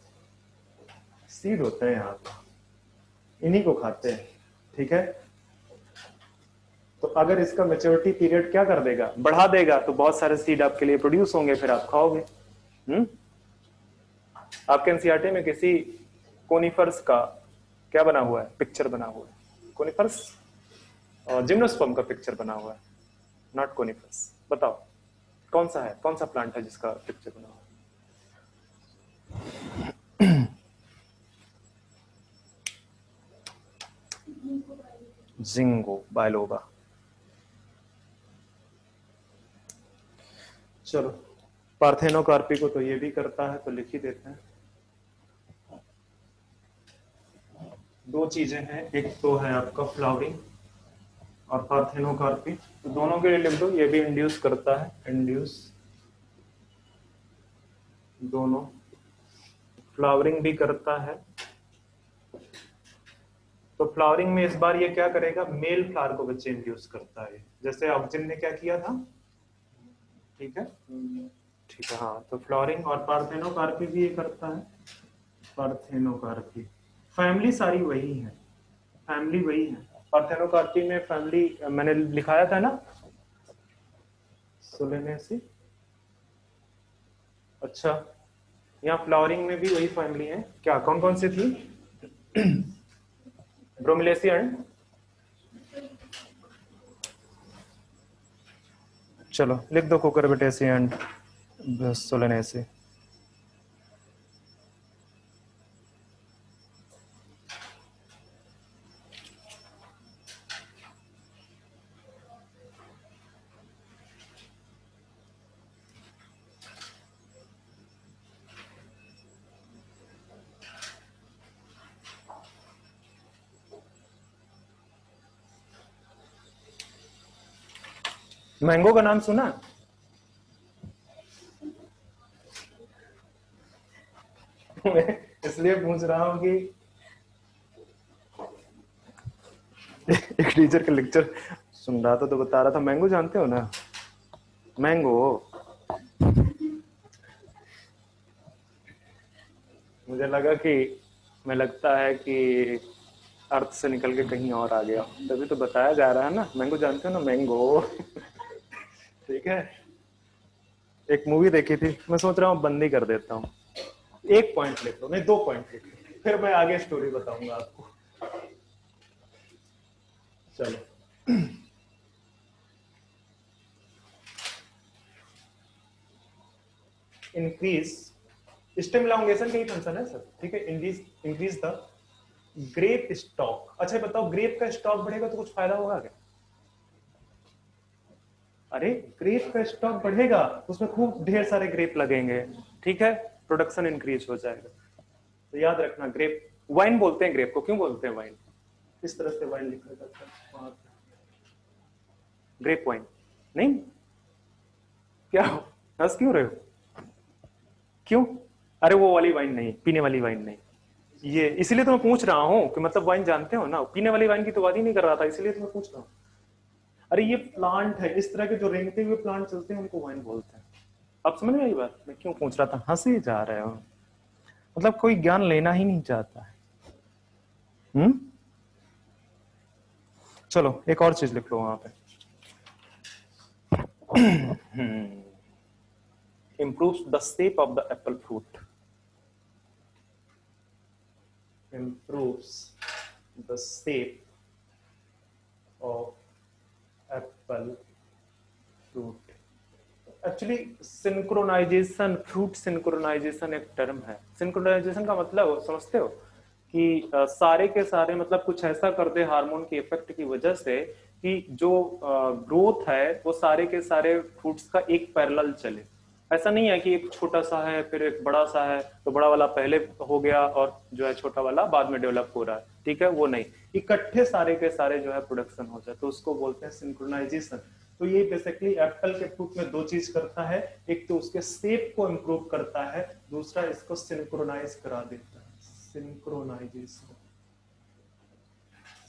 A: सीड होते हैं यहाँ पे, इन्हीं को खाते हैं, ठीक है। तो अगर इसका मैच्योरिटी पीरियड क्या कर देगा, बढ़ा देगा, तो बहुत सारे सीड आपके लिए प्रोड्यूस होंगे, फिर आप खाओगे। आपके एनसीईआरटी में किसी कोनिफर्स का क्या बना हुआ है, पिक्चर बना हुआ है? कोनिफर्स और जिम्नोस्पर्म का पिक्चर बना हुआ है, नॉट कोनिफर्स। बताओ कौन सा है, कौन सा प्लांट है जिसका पिक्चर बना हुआ है? जिंगो बायलोबा। चलो, पार्थेनोकार्पी को तो ये भी करता है, तो लिख ही देते हैं। दो चीजें हैं, एक तो है आपका फ्लावरिंग और पार्थेनोकार्पी, तो दोनों के लिए लिख दो। ये भी इंड्यूस करता है, इंड्यूस, दोनों। फ्लावरिंग भी करता है, तो फ्लावरिंग में इस बार ये क्या करेगा, मेल फ्लावर को बच्चे इंड्यूस करता है, जैसे ऑक्सिन ने क्या किया था, ठीक है। ठीक है, हाँ। तो फ्लावरिंग और पार्थेनोकार्पी भी ये करता है, पार्थेनोकार्पी। फैमिली सारी वही है, फैमिली वही है। पार्थेनोकार्पी में फैमिली मैंने लिखाया था ना, सोलेनेसी। अच्छा, यहाँ फ्लावरिंग में भी वही फैमिली है क्या, कौन कौन सी थी? ब्रोमिलेसी एंड, चलो लिख दो कुकुरबिटेसी एंड सोलेनेसी। मैंगो का नाम सुना? इसलिए पूछ रहा हूं कि एक टीचर का लेक्चर सुन रहा था, तो बता रहा था, मैंगो जानते हो ना, मैंगो। मुझे लगा कि, मैं लगता है कि अर्थ से निकल के कहीं और आ गया, तभी तो बताया जा रहा है ना, मैंगो जानते हो ना, मैंगो। ठीक है। एक मूवी देखी थी, मैं सोच रहा हूँ बंद ही कर देता हूँ। एक पॉइंट लिख लो, नहीं 2 पॉइंट लिख लो, फिर मैं आगे स्टोरी बताऊंगा आपको। चलो, इंक्रीज, स्टेम इलांगेशन का ही फंक्शन है सर, ठीक है। Increase, increase the grape stock. अच्छा बताओ, ग्रेप का स्टॉक बढ़ेगा तो कुछ फायदा होगा क्या? अरे ग्रेप का स्टॉक बढ़ेगा, उसमें खूब ढेर सारे ग्रेप लगेंगे, ठीक है, प्रोडक्शन इंक्रीज हो जाएगा। तो याद रखना, ग्रेप, वाइन बोलते हैं ग्रेप को, क्यों बोलते हैं वाइन, किस तरह से वाइन लिखा जाता है, ग्रेप वाइन, नहीं? क्या हंस क्यों रहे हो, क्यों? अरे वो वाली वाइन नहीं, पीने वाली वाइन नहीं, ये इसीलिए तो मैं पूछ रहा हूँ कि मतलब वाइन जानते हो ना, पीने वाली वाइन की तो बात ही नहीं कर रहा था, इसीलिए तो मैं पूछ रहा हूँ। अरे ये प्लांट है, इस तरह के जो रेंगते हुए प्लांट चलते हैं उनको वाइन बोलते हैं। अब समझ में आई बात, मैं क्यों पूछ रहा था, हंसे जा रहे हो, मतलब कोई ज्ञान लेना ही नहीं चाहता है। चलो एक और चीज लिख लो वहां पे। improves the shape of the apple fruit, improves the shape of apple fruit। Actually synchronization, fruit synchronization एक टर्म है। सिंक्रोनाइजेशन का मतलब समझते हो कि सारे के सारे मतलब कुछ ऐसा कर दे हार्मोन के इफेक्ट की वजह से कि जो ग्रोथ है वो सारे के सारे फ्रूट्स का एक पैरेलल चले। ऐसा नहीं है कि एक छोटा सा है फिर एक बड़ा सा है तो बड़ा वाला पहले हो गया और जो है छोटा वाला बाद में डेवलप हो रहा है, ठीक है, वो नहीं, इकट्ठे सारे के सारे जो है प्रोडक्शन हो जाए तो उसको बोलते हैं सिंक्रोनाइजेशन। तो ये बेसिकली एप्पल के फ्रूट में दो चीज करता है, एक तो उसके शेप को इम्प्रूव करता है, दूसरा इसको सिंक्रोनाइज करा देता है। सिंक्रोनाइजेशन,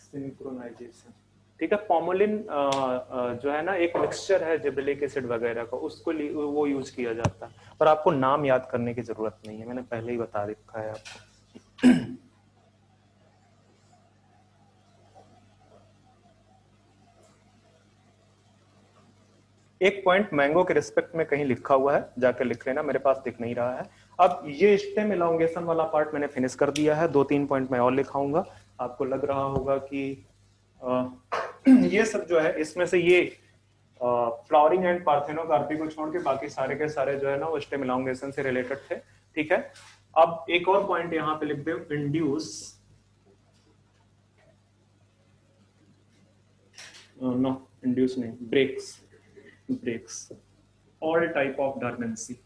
A: सिंक्रोनाइजेशन, ठीक है। पॉमोलिन जो है ना एक मिक्सचर है जिब्रेलिक एसिड वगैरह का, उसको वो यूज किया जाता है, पर आपको नाम याद करने की जरूरत नहीं है, मैंने पहले ही बता रखा है आपको। एक पॉइंट मैंगो के रिस्पेक्ट में कहीं लिखा हुआ है, जाकर लिख लेना, मेरे पास दिख नहीं रहा है। अब ये स्टेम एलोंगेशन वाला पार्ट मैंने फिनिश कर दिया है, 2-3 पॉइंट मैं और लिखाऊंगा। आपको लग रहा होगा कि ये सब जो है इसमें से ये फ्लावरिंग एंड पार्थेनोकार्पी को छोड़ के बाकी सारे के सारे जो है ना वो स्टेम एलोंगेशन से रिलेटेड थे, ठीक है। अब एक और पॉइंट यहाँ पे लिख दो, इंड्यूस, नो इंड्यूस नहीं, breaks all type of dormancy.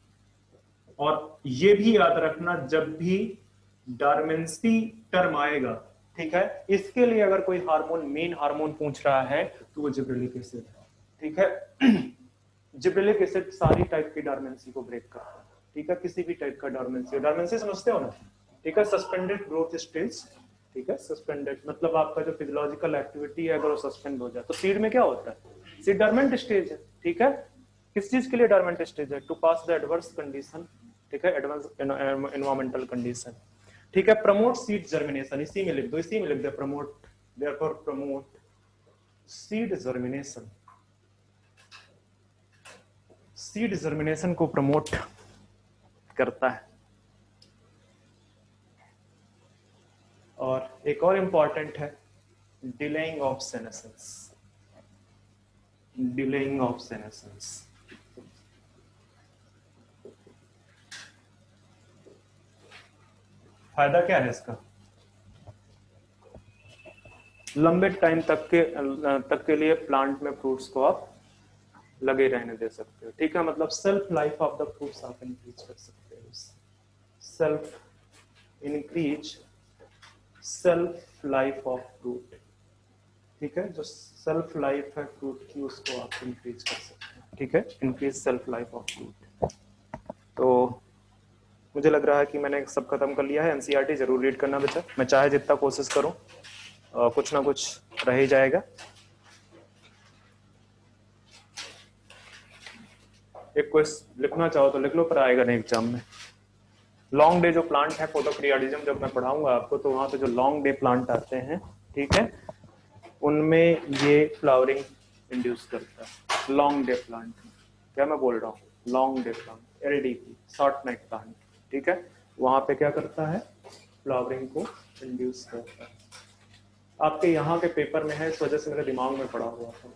A: और ये भी याद रखना जब भी डॉर्मेंसी टर्म आएगा, ठीक है, इसके लिए अगर कोई हार्मोन, मेन हार्मोन पूछ रहा है तो वो जिब्रेलिक एसिड है, ठीक है। जिब्रेलिक एसिड सारी टाइप की डॉर्मेंसी को ब्रेक करता है, ठीक है, किसी भी टाइप का डॉर्मेंसी। डॉर्मेंसी समझते हो ना, ठीक है, सस्पेंडेड ग्रोथ स्टेज, ठीक है, सस्पेंडेड मतलब आपका जो फिजियोलॉजिकल एक्टिविटी है अगर वो सस्पेंड हो जाए। तो सीड में क्या होता है, सीड डॉर्मेंट स्टेज है, ठीक है। किस चीज के लिए डॉर्मेंट स्टेज है, to pass the adverse condition, ठीक है, एडवांस एनवायरमेंटल कंडीशन, ठीक है। प्रमोट सीड जर्मिनेशन, इसी में लिख दो, इसी में लिख दो promote, therefore promote seed germination, seed germination को प्रमोट करता है। और एक और इंपॉर्टेंट है delaying of senescence, delaying of senescence. फायदा क्या है इसका, लंबे टाइम तक के लिए प्लांट में फ्रूट्स को आप लगे रहने दे सकते हो, ठीक है, मतलब self life of the fruits आप इंक्रीज कर सकते हो, self increase self life of fruit, ठीक है, जो सेल्फ लाइफ है फ्रूट की उसको आप इंक्रीज कर सकते हैं, ठीक है, increase self life of fruit. तो मुझे लग रहा है कि मैंने सब खत्म कर लिया है। एनसीईआरटी जरूर रीड करना बच्चा, मैं चाहे जितना कोशिश करूं कुछ ना कुछ रह ही जाएगा। एक क्वेश्चन लिखना चाहो तो लिख लो, पर आएगा नहीं एग्जाम में। लॉन्ग डे जो प्लांट है फोटोक्रियाटिज्म, जब मैं पढ़ाऊंगा आपको तो वहां पे जो लॉन्ग डे प्लांट आते हैं, ठीक है, उनमें ये फ्लावरिंग इंड्यूस करता है। लॉन्ग डे प्लांट, क्या मैं बोल रहा हूँ, long day plant, LDP, short night plant, ठीक है, वहां पे क्या करता है, फ्लावरिंग को इंड्यूस करता है। आपके यहाँ के पेपर में है, इस वजह से मेरे दिमाग में पड़ा हुआ था।